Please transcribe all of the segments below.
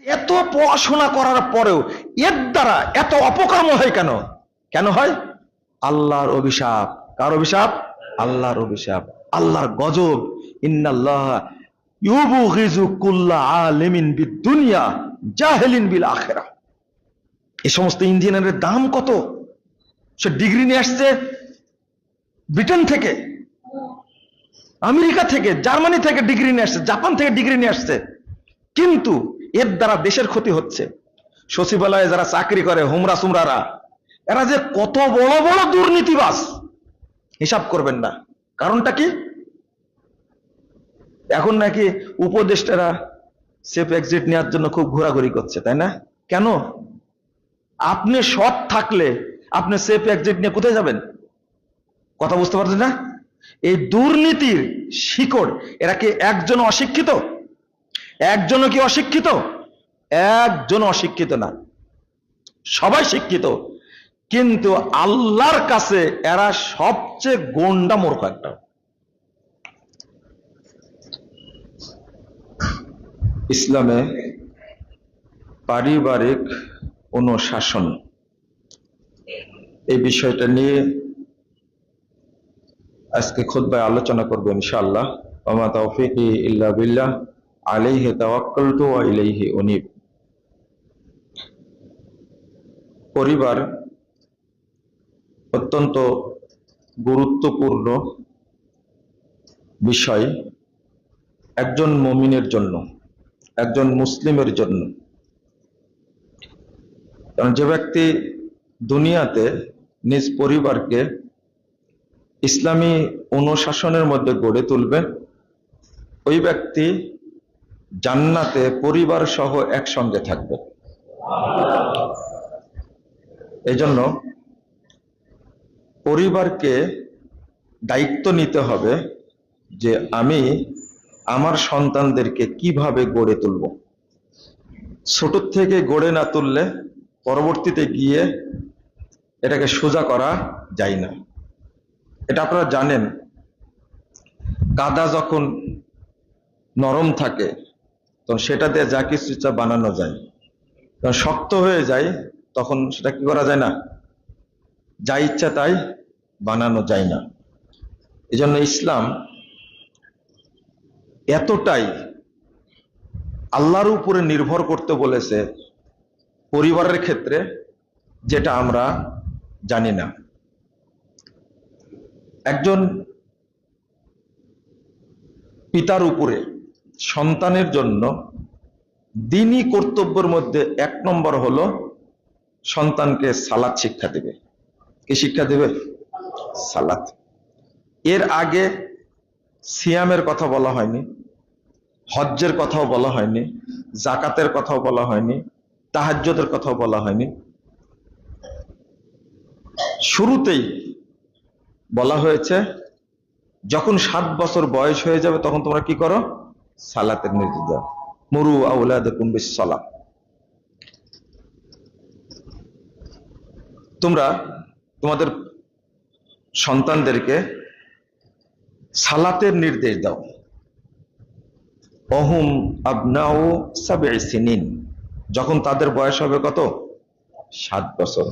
এত পড়াশোনা করার পরেও এর দ্বারা এত অপকর্ম হয় কেন? কেন হয়? আল্লাহর অভিশাপ। কার অভিশাপ? আল্লাহর অভিশাপ, আল্লাহর গজব। ইন্নাল্লাহ ইউবগিযু কুল্লা আলিমিন বিদ-দুনিয়া জাহিলিন বিল আখিরাহ। এই সমস্ত ইঞ্জিনিয়ারের দাম কত? সে ডিগ্রি নিয়ে আসছে ব্রিটেন থেকে, আমেরিকা থেকে, জার্মানি থেকে ডিগ্রি নিয়ে আসছে, জাপান থেকে ডিগ্রি নিয়ে আসছে, কিন্তু এর দ্বারা দেশের ক্ষতি হচ্ছে। সচিবালয়ে যারা চাকরি করে হুমরা সুমরারা, এরা যে কত বড় বড় দুর্নীতিবাজ হিসাব করবেন না। কারণটা কি? এখন নাকি উপদেষ্টারা সেফ এক্সিট নেওয়ার জন্য খুব ঘোরাঘুরি করছে, তাই না? কেন? আপনি সৎ থাকলে আপনি সেফ এক্সিট নিয়ে কোথায় যাবেন? কথা বুঝতে পারছেন না? এই দুর্নীতির শিকড়। এরা কি একজন অশিক্ষিত? একজনও কি অশিক্ষিত? একজন অশিক্ষিত না, সবাই শিক্ষিত, কিন্তু আল্লাহর কাছে এরা সবচেয়ে গোন্ডা মূর্খ একটা। ইসলামে পারিবারিক অনুশাসন, এই বিষয়টা নিয়ে আজকে খুতবায় আলোচনা করব ইনশাআল্লাহ। ওয়া মা তাওফীকি ইল্লা বিল্লাহ, আলাইহি তাওয়াক্কালতু ওয়া ইলাইহি উনীব। পরিবার অত্যন্ত গুরুত্বপূর্ণ বিষয় একজন মুমিনের জন্য, একজন মুসলিমের জন্য। কারণ যে ব্যক্তি দুনিয়াতে নিজ পরিবারকে ইসলামী অনুশাসনের মধ্যে গড়ে তুলবে, ওই ব্যক্তি জান্নাতে পরিবার সহ একসঙ্গে থাকবে। এজন্য পরিবারকে দায়িত্ব নিতে হবে যে আমি আমার সন্তানদেরকে কিভাবে গড়ে তুলব। ছোট থেকে গড়ে না তুললে পরবর্তীতে গিয়ে এটাকে সোজা করা যায় না। এটা আপনারা জানেন, কাদা যখন নরম থাকে তখন সেটা দিয়ে যা কিছু ইচ্ছা বানানো যায়, যখন শক্ত হয়ে যায় তখন সেটা কি করা যায় না, যা ইচ্ছা তাই বানানো যায় না। এজন্য ইসলাম এতটাই আল্লাহর উপরে নির্ভর করতে বলেছে পরিবারের ক্ষেত্রে, যেটা আমরা জানি না। একজন পিতার উপরে সন্তানের জন্য দ্বীনি কর্তব্যের মধ্যে 1 নম্বর হলো সন্তানকে সালাত শিক্ষা দেবে। কি শিক্ষা দেবে? সালাত। এর আগে সিয়ামের কথা বলা হয়নি, হজ্জের কথাও বলা হয়নি, জাকাতের কথাও বলা হয়নি, তাহাজ্জুদের কথাও বলা হয়নি। শুরুতেই বলা হয়েছে যখন 7 বছর বয়স হয়ে যাবে তখন তোমরা কি করো? সালাতের নির্দেশ দাও। মুরু আওলাদাকুম বিস-সালাত। তোমরা তোমাদের সন্তানদেরকে সালাতের নির্দেশ দাও। অহুম আবনাউ সাবঈ সিনিন, যখন তাদের বয়স হবে কত? 7 বছর।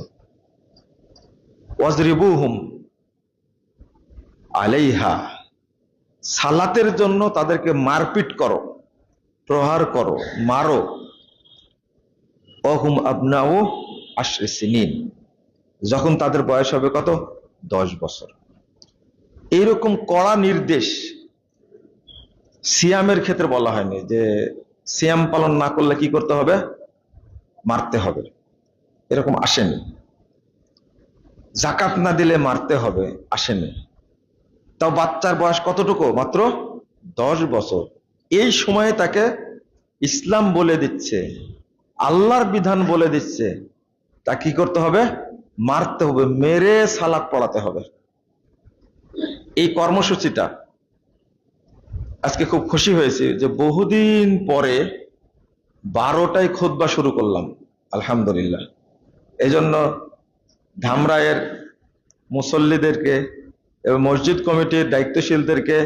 ওয়াজরিবুহুম আলাইহা, সালাতের জন্য তাদেরকে মারপিট করো, প্রহার করো, মারো। অহুম আবনাউ আশরি সিনিন, যখন তাদের বয়স হবে কত? 10 বছর। এইরকম কড়া নির্দেশ সিয়ামের ক্ষেত্রে বলা হয়নি যে সিয়াম পালন না করলে কি করতে হবে? মারতে হবে, এরকম আসেনি। জাকাত না দিলে মারতে হবে, আসেনি। তাও বাচ্চার বয়স কতটুকু? মাত্র 10 বছর। এই সময়ে তাকে ইসলাম বলে দিচ্ছে, আল্লাহর বিধান বলে দিচ্ছে, তা কি করতে হবে? মারতে হবে, মেরে সালাত পড়াতে হবে। এই কর্মসূচিটা আজকে খুব খুশি হয়েছি যে বহুদিন পরে 12টায় খুতবা শুরু করলাম, আলহামদুলিল্লাহ। এজন্য ধামরাইয়ের মুসল্লিদেরকে এবং মসজিদ কমিটির দায়িত্বশীলদেরকে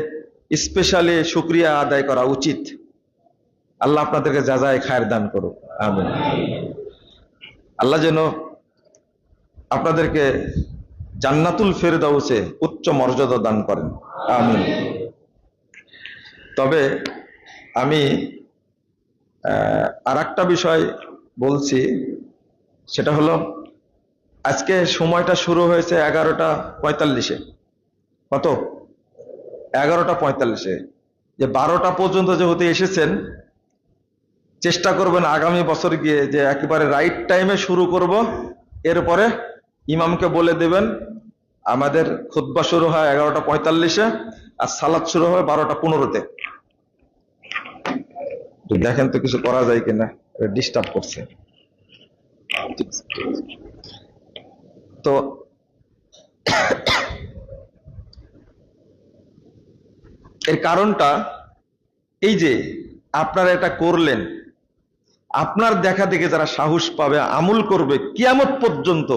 স্পেশালি শুকরিয়া আদায় করা উচিত। আল্লাহ আপনাদেরকে যাজায় খায়ের দান করুক, আমিন। আল্লাহ যেন আপনাদেরকে জান্নাতুল ফেরদাউসে উচ্চ মর্যাদা দান করেন, আমিন। তবে আমি আর একটা বিষয় বলছি, সেটা হলো আজকে সময়টা শুরু হয়েছে 11:45-এ। কত? 11:45-এ। যে 12টা পর্যন্ত যেহেতু এসেছেন, চেষ্টা করবেন আগামী বছর গিয়ে যে একেবারে রাইট টাইমে শুরু করব। এরপরে ইমামকে বলে দেবেন আমাদের খুতবা শুরু হয় 11:45-এ, আর সালাত শুরু হয় 12:15-তে। দেখেন তো কিছু করা যায় কিনা, ডিস্টার্ব করছে। তো এর কারণটা এই যে আপনারা এটা করলেন, আপনার দেখা দেখে যারা সাহস পাবে, আমল করবে, কিয়ামত পর্যন্ত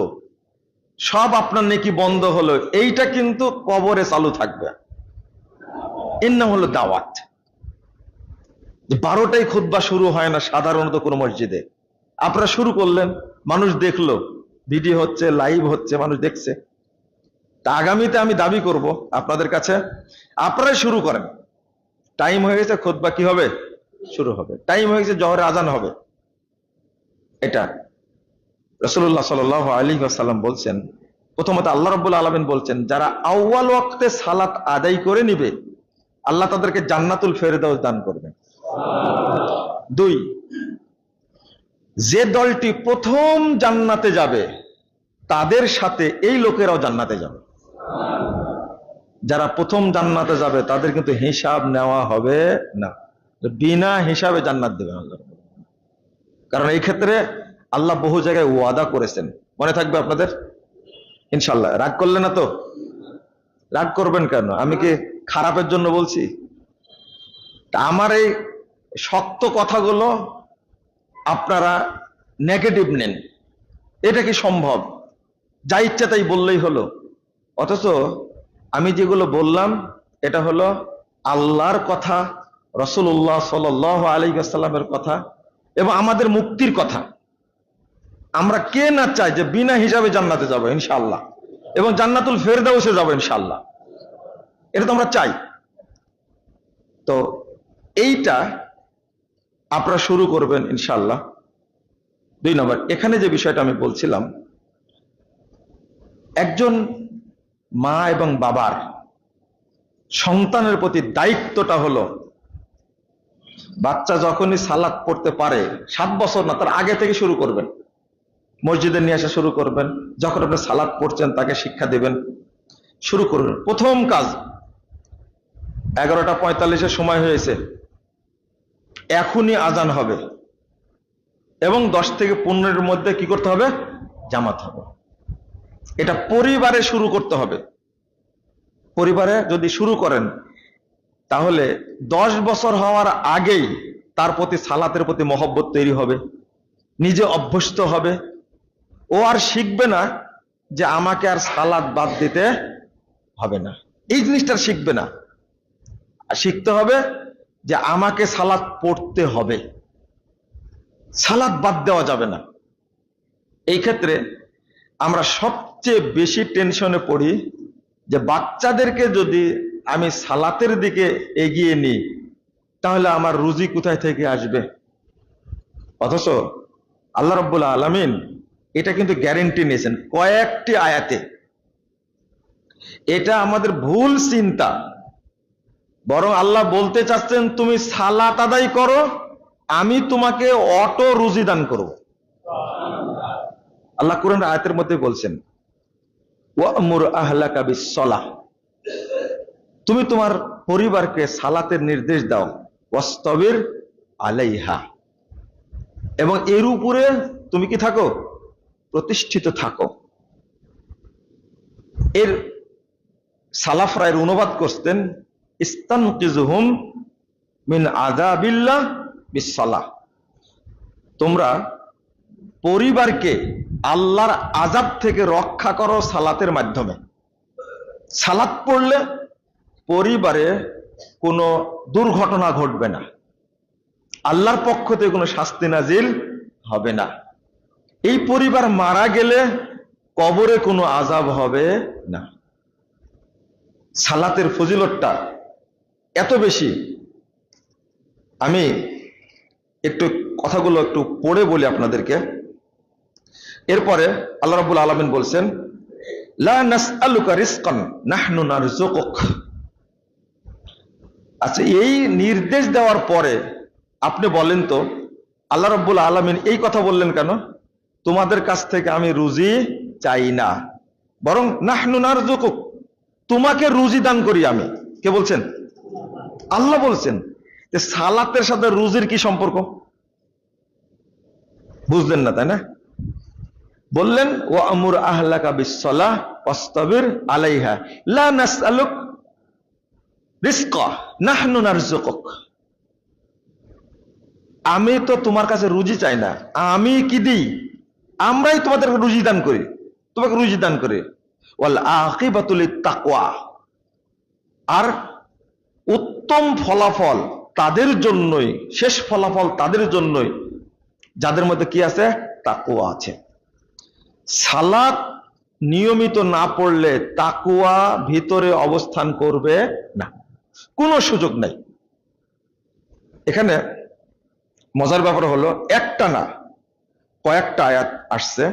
সব আপনার নেকি বন্ধ হলো, এইটা কিন্তু কবরে চালু থাকবে। এর নাম হলো দাওয়াত। 12টায় খুতবা শুরু হয় না সাধারণত কোনো মসজিদে, আপনারা শুরু করলেন, মানুষ দেখলো, ভিডিও হচ্ছে, লাইভ হচ্ছে, মানুষ দেখছে। তা আগামীতে আমি দাবি করব আপনাদের কাছে, আপনারাই শুরু করেন। টাইম হয়ে গেছে, খুতবা কি হবে? শুরু হবে। টাইম হয়ে গেছে, জোহরের আজান হবে। এটা রাসূলুল্লাহ সাল্লাল্লাহু আলাইহি ওয়াসাল্লাম বলছেন। প্রথমত আল্লাহ রাব্বুল আলামিন বলছেন, যারা আউয়াল ওয়াক্তে সালাত আদায় করে নিবে, আল্লাহ তাদেরকে জান্নাতুল ফেরদাউস দান করবেন। 2, যে দলটি প্রথম জান্নাতে যাবে তাদের সাথে এই লোকেরাও জান্নাতে যাবে। যারা প্রথম জান্নাতে যাবে তাদের কিন্তু হিসাব নেওয়া হবে না, বিনা হিসাবে জান্নাত দেবেন আল্লাহ। কারণ এই ক্ষেত্রে আল্লাহ বহু জায়গায় ওয়াদা করেছেন, মনে থাকবে আপনাদের ইনশাল্লাহ। রাগ করলে না তো? রাগ করবেন কেন? আমি কি খারাপের জন্য বলছি? আমার এই শক্ত কথাগুলো আপনারা নেগেটিভ নেন, এটা কি সম্ভব? যা ইচ্ছা তাই বললেই হলো? অথচ আমি যেগুলো বললাম এটা হলো আল্লাহর কথা, রাসূলুল্লাহ সাল্লাল্লাহু আলাইহি ওয়াসাল্লামের কথা এবং আমাদের মুক্তির কথা। আমরা কে না চাই যে বিনা হিসাবে জান্নাতে যাব ইনশাআল্লাহ, এবং জান্নাতুল ফেরদাউসে যাব ইনশাআল্লাহ, এটা তো আমরা চাই। তো এইটা আপনারা শুরু করবেন ইনশাআল্লাহ। 2 নম্বর, এখানে যে বিষয়টা আমি বলছিলাম, একজন মা এবং বাবার সন্তানের প্রতি দায়িত্বটা হলো, বাচ্চা যখনই সালাত পড়তে পারে, 7 বছর না, তার আগে থেকে শুরু করবেন, মসজিদে নিয়ে আসা শুরু করবেন। যখন আপনি সালাত পড়ছেন তাকে শিক্ষা দেবেন, শুরু করবেন। প্রথম কাজ, 11:45-এর সময় হয়েছে, এখনই আজান হবে এবং 10 থেকে 15-এর মধ্যে কি করতে হবে? জামাত হবে। এটা পরিবারে শুরু করতে হবে। পরিবারে যদি শুরু করেন তাহলে 10 বছর হওয়ার আগেই তার প্রতি সালাতের প্রতি মহব্বত তৈরি হবে, নিজে অভ্যস্ত হবে। ও আর শিখবে না যে আমাকে আর সালাত বাদ দিতে হবে না, এই জিনিসটা শিখবে না। শিখতে হবে যে আমাকে সালাত পড়তে হবে, সালাত বাদ দেওয়া যাবে না। এই ক্ষেত্রে আমরা সবচেয়ে বেশি টেনশনে পড়ি যে বাচ্চাদেরকে যদি আমি সালাতের দিকে এগিয়ে নিই তাহলে আমার রুজি কোথায় থেকে আসবে। অথচ আল্লাহ রাব্বুল আলামিন এটা কিন্তু গ্যারান্টি নিয়েছেন কয়েকটি আয়াতে। এটা আমাদের ভুল চিন্তা, বরং আল্লাহ বলতে চাচ্ছেন তুমি সালাত আদায় করো, আমি তোমাকে অটো রুজি দান করব। আল্লাহ কোরআন আয়াতের মধ্যে বলছেন, ওয়ামুর আহলাকা বিসসালাহ, তুমি তোমার পরিবারকে সালাতের নির্দেশ দাও, ওয়াসতাবির আলাইহা, এবং এর উপরে তুমি কি থাকো? প্রতিষ্ঠিত থাকো। এর সালাফরা এর অনুবাদ করতেন ইস্তানকিজুহুম মিন আযাবিল্লাহ বিসসালাহ, তোমরা পরিবারকে আল্লাহর আযাব থেকে রক্ষা করো সালাতের মাধ্যমে। সালাত পড়লে পরিবারে কোনো দুর্ঘটনা ঘটবে না, আল্লাহর পক্ষ থেকে কোনো শাস্তি নাজিল হবে না। এই পরিবার মারা গেলে কবরে কোনো আযাব হবে না। সালাতের ফজিলতটা এত বেশি, আমি একটু কথাগুলো একটু পড়ে বলি আপনাদেরকে। এরপরে আল্লাহ রাব্বুল আলামিন বলছেন, লা নাসআলুকা রিজকান নাহনু নারযুকুক। আচ্ছা, এই নির্দেশ দেওয়ার পরে আপনি বলেন তো আল্লাহ রাব্বুল আলামিন এই কথা বললেন কেন? তোমাদের কাছ থেকে আমি রুজি চাই না, বরং নাহনু নারযুকুক, তোমাকে রুজি দান করি আমি। কে বলছেন? আল্লাহ বলছেন। যে সালাতের সাথে রুজির কি সম্পর্ক? বুঝলেন না, তাই না? বললেন ওয়া আমুর আহলাকা বিসসালাহ ওয়াসতাবির আলাইহা লা নাসআলুক রিজকা নাহনু নারযুকুক। আমি তো তোমার কাছে রুজি চাই না, আমি কি দিই? আমরাই তোমাদের রুজি দান করি, তোমাকে রুজি দান করি। ওয়াল আকিবাতু লিত্তাকওয়া, আর উত্তম ফলাফল তাদের জন্যই, শেষ ফলাফল তাদের জন্যই যাদের মধ্যে কি আছে? তাকওয়া আছে। সালাত নিয়মিত না পড়লে তাকওয়া ভিতরে অবস্থান করবে না, কোনো সুযোগ নাই। এখানে মজার ব্যাপার হলো, একটা না কয়েকটা আয়াত আসছে।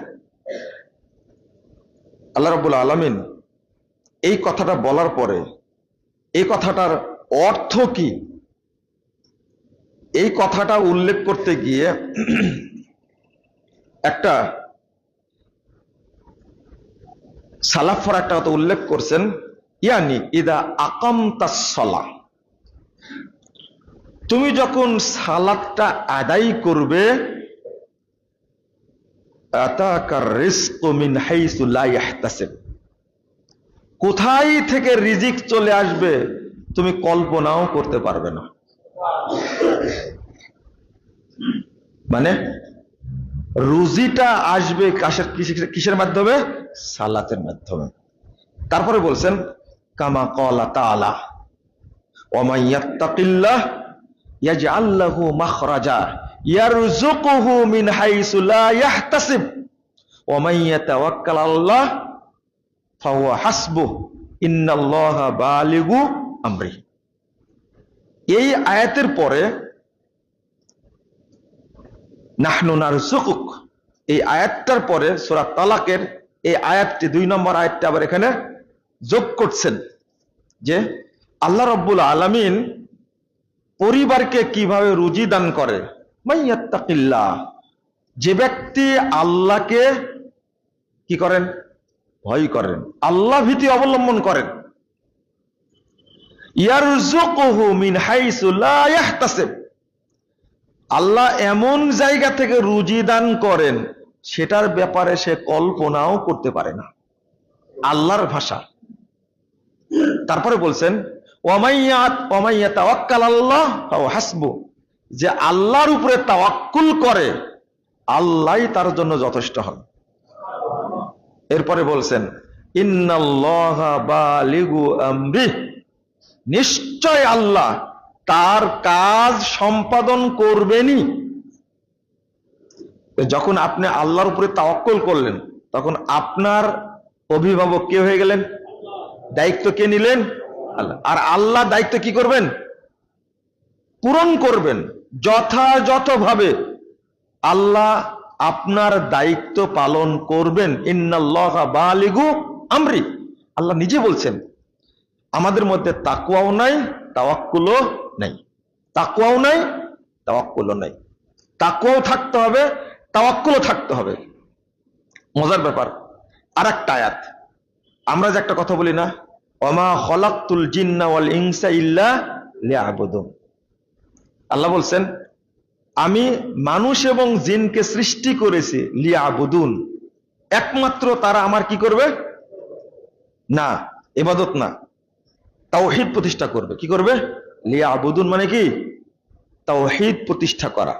আল্লাহ রাব্বুল আলামিন এই কথাটা বলার পরে এই কথাটার অর্থ কি, এই কথাটা উল্লেখ করতে গিয়ে একটা সালাফরা একটা কথা উল্লেখ করছেন, ইয়ানি ইদা আকামতাস সালাহ, তুমি যখন সালাতটা আদায় করবে, আতাকার রিজকু মিন হাইসু লা ইয়াহতাসিব, কোথায় থেকে রিজিক চলে আসবে তুমি কল্পনাও করতে পারবে না। মানে রুজিটা আসবে কিসের মাধ্যমে? সালাতের মাধ্যমে। তারপরে বলছেন কামা ক্বালা তাআলা ওয়া মান ইয়াত্তাকিল্লাহ ইয়াজআল লাহু মাখরাজা ইয়ারযুকুহু মিন হাইসু লা ইয়াহতাসিব ওয়া মান ইয়াতাওয়াক্কাল আলাল্লাহ ফাহুয়া হাসবুহ ইন্নাল্লাহা বালিগু আমরি। এই আয়াতের পরে নাহনু নারযুকুক, এই আয়াতটার পরে সূরা তালাকের এই আয়াতটি 2 নম্বর আয়াতটা আবার এখানে যোগ করছেন যে আল্লাহ রাব্বুল আলামিন পরিবারকে কিভাবে রুজি দান করে। মাইয়াত্তাকিল্লাহ, যে ব্যক্তি আল্লাহকে কি করেন? ভয় করেন, আল্লাহ ভীতি অবলম্বন করেন। ইয়ারযুকুহু মিন হাইসু লা ইয়াহতাসিব, আল্লাহ এমন জায়গা থেকে রুজি দান করেন সেটার ব্যাপারে সে কল্পনাও করতে পারে না, আল্লাহর ভাষা। তারপরে বলছেন ওয়া মান ইয়াতাওয়াক্কাল আল্লাহ ফাহুয়া হাসবুহ, যে আল্লাহর উপরে তাওয়াক্কুল করে আল্লাহই তার জন্য যথেষ্ট হন। এরপরে বলছেন ইন্নাল্লাহা বালিগু আমরি, নিশ্চয় আল্লাহ তার কাজ সম্পাদন করবেনই। যখন আপনি আল্লাহর উপরে তাওয়াক্কুল করলেন তখন আপনার অভিভাবক কে হয়ে গেলেন? দায়িত্ব কে নিলেন? আল্লাহ। আর আল্লাহ দায়িত্ব কি করবেন? পূরণ করবেন যথাযথভাবে। আল্লাহ আপনার দায়িত্ব পালন করবেন। ইন্নাল্লাহা বালিগু আমরি, আল্লাহ নিজে বলছেন। আমাদের মধ্যে তাকওয়াও নাই, তাওয়াক্কুলও নাই। তাকওয়াও নাই, তাওয়াক্কুলও নাই। তাকওয়াও থাকতে হবে, তাওয়াক্কুলও থাকতে হবে। মজার ব্যাপার, আরেকটা আয়াত, আমরা যে একটা কথা বলি না, ওমা খলাকতুল জিন্না ওয়াল ইনসা ইল্লা লিয়াবুদুন, আল্লাহ বলছেন আমি মানুষ এবং জিনকে সৃষ্টি করেছি লিয়াবুদুন, একমাত্র তারা আমার কি করবে? না ইবাদত না, তাওহীদ প্রতিষ্ঠা করবে। কি করবে? লিয়াবুদুন মানে কি? তাওহীদ প্রতিষ্ঠা করা।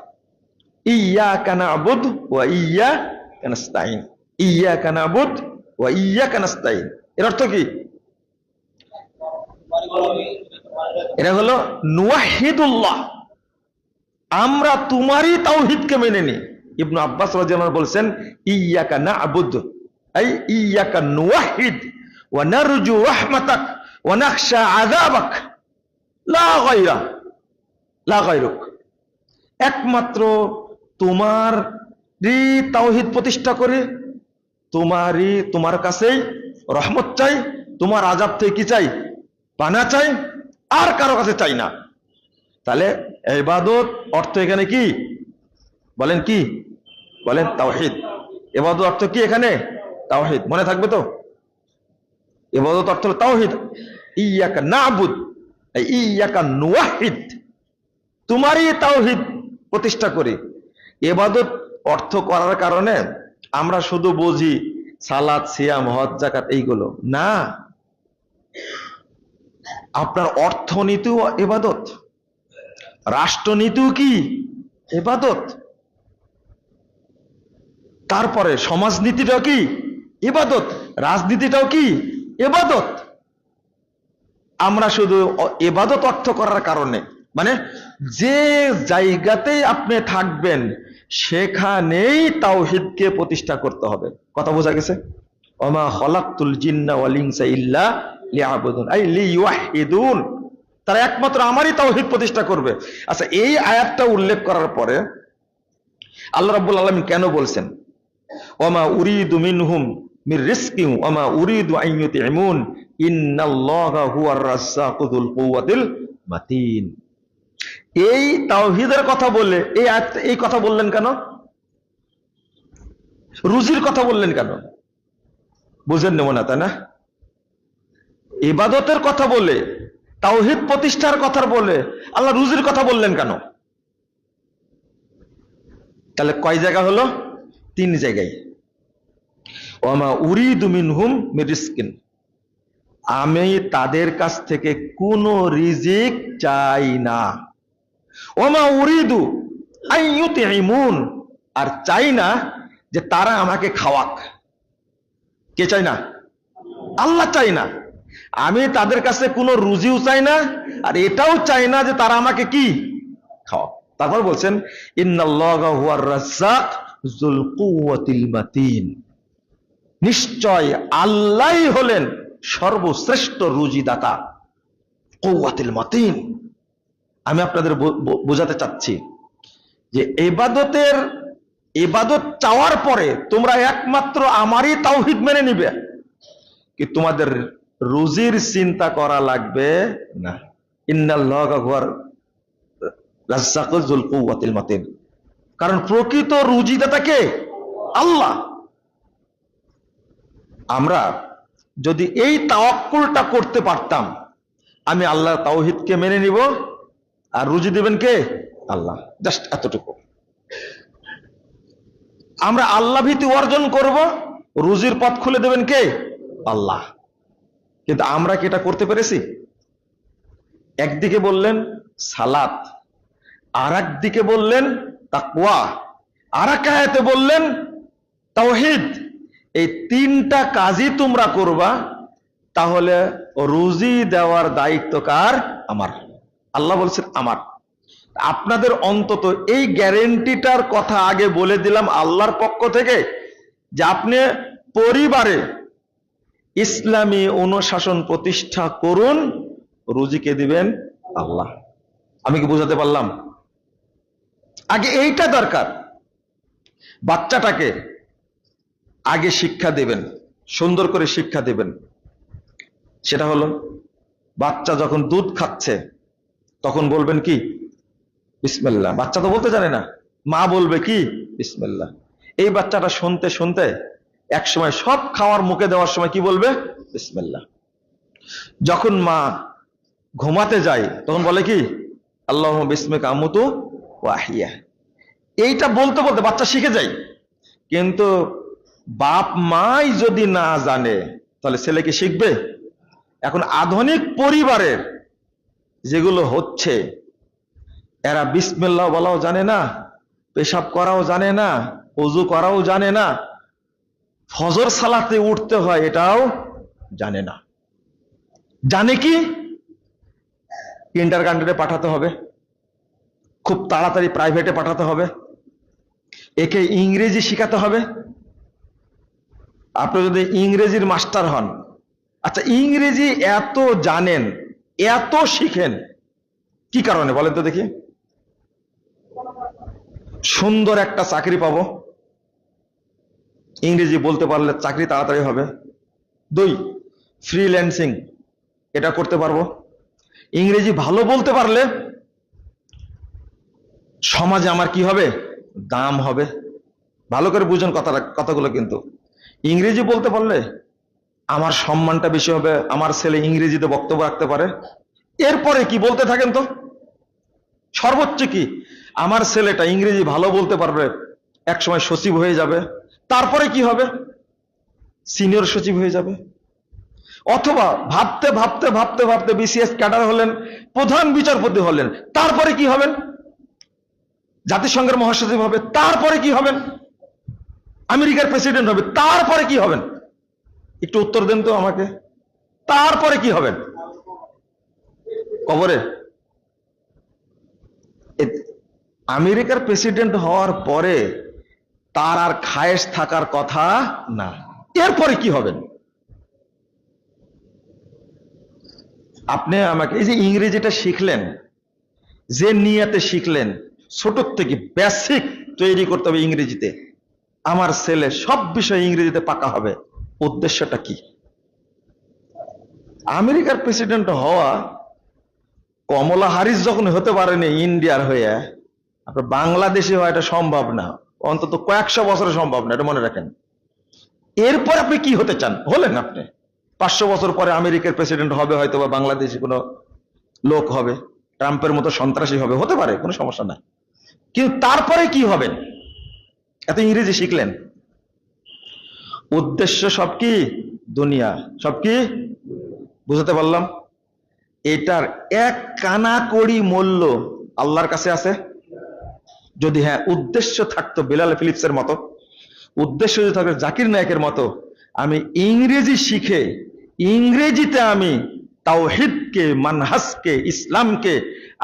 ইয়্যাকা না'বুদ ওয়া ইয়্যাকা নাস্তাঈন, ইয়্যাকা না'বুদ ওয়া ইয়্যাকা নাস্তাঈন, এর অর্থ কি? এটা হলো নুওয়াহিদুল্লাহ, আমরা তোমারই তাওহীদকে মেনে নিই। ইবনু আব্বাস রাদিয়াল্লাহু আনহু বলছেন, ইয়্যাকা না'বুদু আই ইয়্যাকা নুওয়াহিদ ওয়া নারজু রাহমাতাক ওয়া নাখশা আযাবাক লা গায়রা লা গায়রুক। একমাত্র তোমারই তাওহীদ প্রতিষ্ঠা করে, তোমার কাছেই রহমত চাই, তোমার আযাব থেকে কি চাই? পানা চাই, আর কারো কাছে চাই না। তাহলে ইবাদত অর্থ এখানে কি বলেন? কি বলেন? তাওহীদ। ইবাদত অর্থ কি এখানে? তাওহীদ। মনে থাকবে তো? ইবাদত অর্থ হলো তাওহীদ। ইয়্যাকা না'বুদ ইয়্যাকা নুওয়াহিদ, তোমারই তাওহীদ প্রতিষ্ঠা করি। ইবাদত অর্থ করার কারণে আমরা শুধু বুঝি সালাত, সিয়াম, হজ, যাকাত এইগুলো না। আপনার অর্থনীতিও ইবাদত, রাষ্ট্রনীতিও কি ইবাদত, তারপরে সমাজনীতিটাও কি ইবাদত, রাজনীতিটাও কি ইবাদত। আমরা শুধু ইবাদত অর্থ করার কারণে, মানে যে জায়গাতেই আপনি থাকবেন সেখানেই তাওহীদকে প্রতিষ্ঠা করতে হবে। কথা বোঝা গেছে? ওমা খালাকতুল জিন্না ওয়াল ইনসা ইল্লা লিয়াবুদুন আই লিওয়াহিদুন, তারা একমাত্র আমারই তাওহীদ প্রতিষ্ঠা করবে। আচ্ছা, এই আয়াতটা উল্লেখ করার পরে আল্লাহ রাব্বুল আলামিন কেন বলছেন ওমা উরিদু মিনহুম মির রিজকিন ওমা উরিদু আন ইউতিমুন ইন্নাল্লাহা হুয়ার রাজ্জাকু যুল কুওয়াতিল মাতিন? এই তাওহীদের কথা বলে এই কথা বললেন কেন? রুজির কথা বললেন কেন? বুঝেন নেব না, তাই না? ইবাদতের কথা বলে, তাওহীদ প্রতিষ্ঠার কথা বলে আল্লাহ রুজির কথা বললেন কেন? তাহলে কয় জায়গা হলো? 3 জায়গায়। ওমা উরিদু মিনহুম মির রিজকিন, আমি তাদের কাছ থেকে কোনো রিজিক চাই না। ওমা উরিদু আন ইউতিমুন, আর চাই না যে তারা আমাকে খাওয়াক। কে চাই না? আল্লাহ চাই না। আমি তাদের কাছে কোনো রুজিও চাই না, আর এটাও চাই না যে তারা আমাকে কি খাওয়াক। তারপর বলছেন ইন্নাল্লাহা হুয়ার রাজ্জাক যুল কুওয়াতিল মাতিন, নিশ্চয় আল্লাহই হলেন সর্বশ্রেষ্ঠ রুজিদাতা, কুওয়াতিল মাতিন। আমি আপনাদের বোঝাতে চাচ্ছি যে ইবাদত চাওয়ার পরে তোমরা একমাত্র আমারই তাওহীদ মেনে নিবে, কি তোমাদের রুজির চিন্তা করা লাগবে না। ইন্নাল্লাহা হুয়ার রাজ্জাকু যুল কুওয়াতিল মাতিন, কারণ প্রকৃত রুজিদাতা কে? আল্লাহ। আমরা যদি এই তাওয়াক্কুলটা করতে পারতাম, আমি আল্লাহর তাওহীদকে মেনে নিব আর রুজি দিবেন কে? আল্লাহ। জাস্ট এতটুকু। আমরা আল্লাহ ভীতি অর্জন করব, রুজির পথ খুলে দেবেন কে? আল্লাহ। কিন্তু আমরা কি এটা করতে পেরেছি? একদিকে বললেন সালাত, আর একদিকে বললেন তাকওয়া, আর এক আয়াতে বললেন তাওহীদ। এই 3টা কাজই তোমরা করবা, তাহলে রুজি দেওয়ার দায়িত্ব কার? আমার। আল্লাহ বলছেন আমার। আপনাদের অন্তত এই গ্যারেন্টিটার কথা আগে বলে দিলাম আল্লাহর পক্ষ থেকে, যে আপনি পরিবারে ইসলামী অনুশাসন প্রতিষ্ঠা করুন, রুজিকে দিবেন আল্লাহ। আমি কি বোঝাতে পারলাম? আগে এইটা দরকার। বাচ্চাটাকে আগে শিক্ষা দেবেন, সুন্দর করে শিক্ষা দেবেন। সেটা হলো বাচ্চা যখন দুধ খাচ্ছে তখন বলবেন কি? বিসমিল্লাহ। বাচ্চা তো বলতে জানে না, মা বলবে কি? বিসমিল্লাহ। এই বাচ্চাটা শুনতে শুনতে এক সময় সব খাওয়ার মুখে দেওয়ার সময় কি বলবে? বিসমিল্লাহ। যখন মা ঘুমাতে যায় তখন বলে কি? আল্লাহুম্মা বিসমিকা আমুতু ওয়া আহইয়া। এইটা বলতে বলতে বাচ্চা শিখে যায়। কিন্তু বাপ মাই যদি না জানে তাহলে ছেলে কি শিখবে? এখন আধুনিক পরিবারের যেগুলো হচ্ছে, এরা বিসমিল্লাহ বলাও জানে না, পেশাব করাও জানে না, ওযু করাও জানে না, ফজর সালাতে উঠতে হয় এটাও জানে না। জানে কি? কিন্ডারগার্টেনে পাঠাতে হবে, খুব তাড়াতাড়ি প্রাইভেটে পাঠাতে হবে, একে ইংরেজি শিখাতে হবে। আপনি যদি ইংরেজির মাস্টার হন, আচ্ছা ইংরেজি এত জানেন, এত শিখেন, কি কারণে বলেন তো দেখি? সুন্দর একটা চাকরি পাবো, ইংরেজি বলতে পারলে চাকরি তাড়াতাড়ি হবে। 2, ফ্রিল্যান্সিং, এটা করতে পারবো। ইংরেজি ভালো বলতে পারলে সমাজে আমার কি হবে? দাম হবে। ভালো করে বুঝুন কথাগুলো। কিন্তু ইংরেজি বলতে পারলে আমার সম্মানটা বেশি হবে, আমার ছেলে ইংরেজিতে বক্তব্য রাখতে পারে। এরপরে কি বলতে থাকেন তো, সর্বোচ্চ কি, আমার ছেলেটা ইংরেজি ভালো বলতে পারবে, একসময় সচিব হয়ে যাবে। তারপরে কি হবে? সিনিয়র সচিব হয়ে যাবে। অথবা ভাবতে ভাবতে ভাবতে ভাবতে বিসিএস ক্যাডার হলেন, প্রধান বিচারপতি হলেন। তারপরে কি হবেন? জাতিসংঘের মহাসচিব হবে। তারপরে কি হবেন? আমেরিকার প্রেসিডেন্ট হবে। তারপরে কি হবেন? একটু উত্তর দেন তো আমাকে। তারপরে কি হবেন? কবরে। আমেরিকার প্রেসিডেন্ট হওয়ার পরে তার আর খায়েশ থাকার কথা না। এরপরে কি হবেন? আপনি আমাকে এই যে ইংরেজিটা শিখলেন, যে নিয়াতে শিখলেন, ছোট থেকে বেসিক তৈরি করতে হবে ইংরেজিতে, আমার ছেলে সব বিষয়ে ইংরেজিতে পাকা হবে, উদ্দেশ্যটা কি? আমেরিকার প্রেসিডেন্ট হওয়া কমলা হ্যারিস যখন হতে পারেনি ইন্ডিয়ার হয়ে, আপনার বাংলাদেশে হওয়া এটা সম্ভব না, অন্তত কয়েকশো বছরে সম্ভব না, এটা মনে রাখেন। এরপর আপনি কি হতে চান? হলেন আপনি 500 বছর পরে আমেরিকার প্রেসিডেন্ট হবে, হয়তো বা বাংলাদেশি কোনো লোক হবে, ট্রাম্পের মতো সন্ত্রাসী হবে, হতে পারে, কোনো সমস্যা নাই। কিন্তু তারপরে কি হবেন? এত ইংরেজি শিখলেন, উদ্দেশ্য সব কি? দুনিয়া। সব কি? বুঝতে পারলাম? এটার এক কানা কড়ি মূল্য আল্লাহর কাছে আছে? যদি হ্যাঁ উদ্দেশ্য থাকতো বিলাল ফিলিপসের মতো, উদ্দেশ্য যদি থাকতো জাকির নায়েকের মতো, আমি ইংরেজি শিখে ইংরেজিতে আমি তাওহীদকে, মানহাজকে, ইসলামকে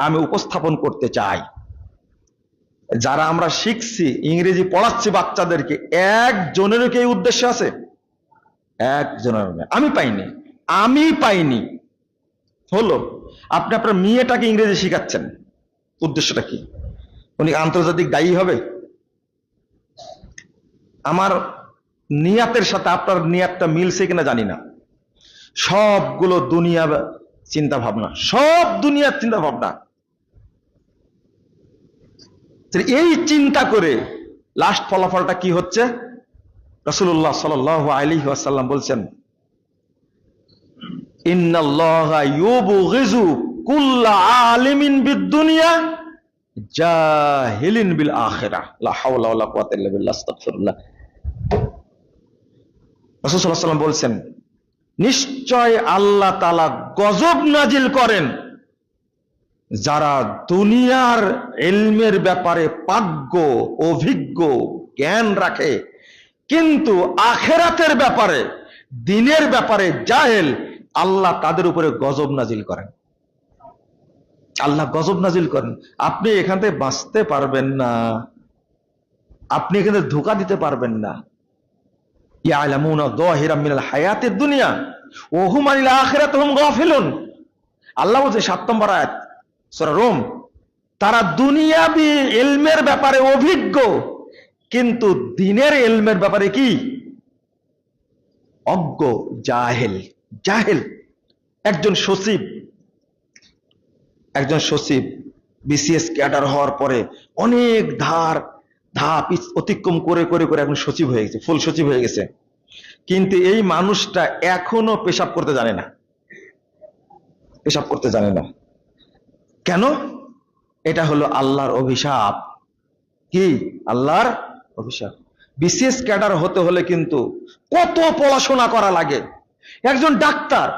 আমি উপস্থাপন করতে চাই। যারা আমরা শিখছি, ইংরেজি পড়াচ্ছি বাচ্চাদেরকে, একজনেরও কি এই উদ্দেশ্য আছে? একজনের। আমি পাইনি। হলো, আপনি আপনার মেয়েটাকে ইংরেজি শিখাচ্ছেন, উদ্দেশ্যটা কি? উনি আন্তর্জাতিক দায়ী হবে? আমার নিয়াতের সাথে আপনার নিয়াতটা মিলছে কিনা জানি না। সবগুলো দুনিয়া চিন্তা ভাবনা, সব দুনিয়ার চিন্তা ভাবনা। এই চিন্তা করে লাস্ট ফলাফলটা কি হচ্ছে? রাসূলুল্লাহ সাল্লাল্লাহু আলাইহি ওয়াসাল্লাম বলছেন, ইন্নাল্লাহা ইউবগিযু কুল্লা আলিমিন বিদ-দুনিয়া জাহিলিন বিল আখিরাহ। লা হাওলা ওয়ালা কুওয়াতা ইল্লা বিল্লাহ, আস্তাগফিরুল্লাহ। রাসূল সাল্লাল্লাহু আলাইহি ওয়াসাল্লাম বলছেন, নিশ্চয় আল্লাহ তাআলা গজব নাজিল করেন যারা দুনিয়ার ইলমের ব্যাপারে পাগ্য, অভিজ্ঞ, জ্ঞান রাখে, কিন্তু আখিরাতের ব্যাপারে, দিনের ব্যাপারে জাহেল, আল্লাহ তাদের উপরে গজব নাজিল করেন। আল্লাহ গজব নাজিল করেন। আপনি এখান থেকে বাঁচতে পারবেন না, আপনি এখানে ধোঁকা দিতে পারবেন না। ইয়ালামুনা যাহিরাম মিনাল হায়াতিদ দুনিয়া ওয়া হুম আনিল আখিরাতি হুম গাফিলুন। আল্লাহ বলছে 7 নম্বর আয়াত সূরা রুম, তারা দুনিয়াবি ইলমের ব্যাপারে অভিজ্ঞ, কিন্তু দিনের ইলমের ব্যাপারে কি? অজ্ঞ, জাহেল। একজন সচিব বিসিএস ক্যাডার হওয়ার পরে অনেক ধাপ অতিক্রম করে করে করে এখন সচিব হয়ে গেছে, ফুল সচিব হয়ে গেছে। কিন্তু এই মানুষটা এখনো পেশাব করতে জানে না। কেন? এটা হলো আল্লাহর অভিশাপ। কি? আল্লাহর অভিশাপ। বিসিএস ক্যাডার হতে হলে কিন্তু কত পড়াশোনা করা লাগে। একজন ডাক্তার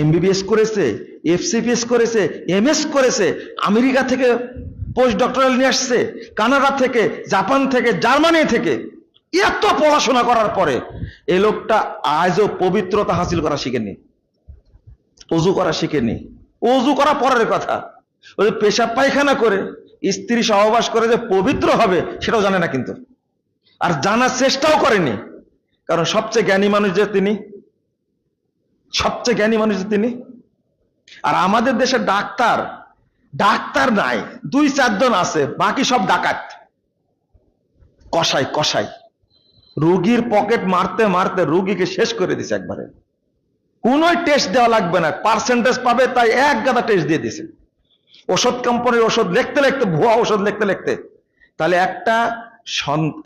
এমবিবিএস করেছে, এফসিপিএস করেছে, এমএস করেছে, আমেরিকা থেকে পোস্ট ডক্টরাল নিয়ে আসছে, কানাডা থেকে, জাপান থেকে, জার্মানি থেকে, এত পড়াশোনা করার পরে এই লোকটা আজও পবিত্রতা হাসিল করা শিখেনি, অজু করা শিখেনি। অজু করা পরের কথা, ও যে পেশাব পায়খানা করে স্ত্রী সহবাস করে যে পবিত্র হবে সেটাও জানে না, কিন্তু আর জানার চেষ্টাও করেনি। কারণ সবচেয়ে জ্ঞানী মানুষ যে তিনি, সবচেয়ে জ্ঞানী মানুষ যে তিনি। আর আমাদের দেশে ডাক্তার নাই, 2-4 জন আছে, বাকি সব ডাকাত, কসাই। রোগীর পকেট মারতে মারতে রোগীকে শেষ করে দিছে একবারে। কোন টেস্ট দেওয়া লাগবে না, পার্সেন্টেজ পাবে তাই এক গাদা টেস্ট দিয়ে দিছে। ওষুধ কোম্পানির ওষুধ লিখতে লিখতে, ভুয়া ওষুধ লিখতে লিখতে। তাহলে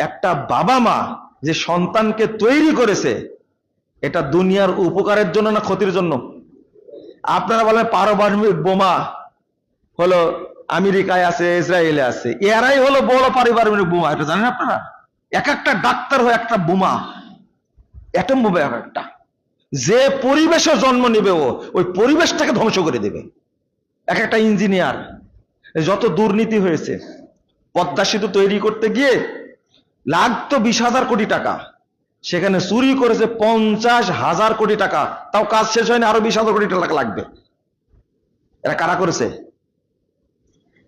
একটা বাবা মা যে সন্তানকে তৈরি করেছে, এটা দুনিয়ার উপকারের জন্য না ক্ষতির জন্য? আপনারা বলেন পারমাণবিক বোমা হলো আমেরিকায় আছে, ইসরায়েলে আছে, এরাই হলো বড় পারমাণবিক বোমা। এটা জানেন আপনারা? এক একটা ডাক্তার হয়ে একটা বোমা, অ্যাটম বোমা এক একটা। যে পরিবেশে জন্ম নেবে ওই পরিবেশটাকে ধ্বংস করে দেবে। এক একটা ইঞ্জিনিয়ার, যত দুর্নীতি হয়েছে, পদ্মা সেতু তৈরি করতে গিয়ে লাগতো 20,000 কোটি টাকা, সেখানে চুরি করেছে 50,000 কোটি টাকা, তাও কাজ শেষ হয়নি, আরো 20,000 কোটি টাকা লাগবে। এরা কারা করেছে?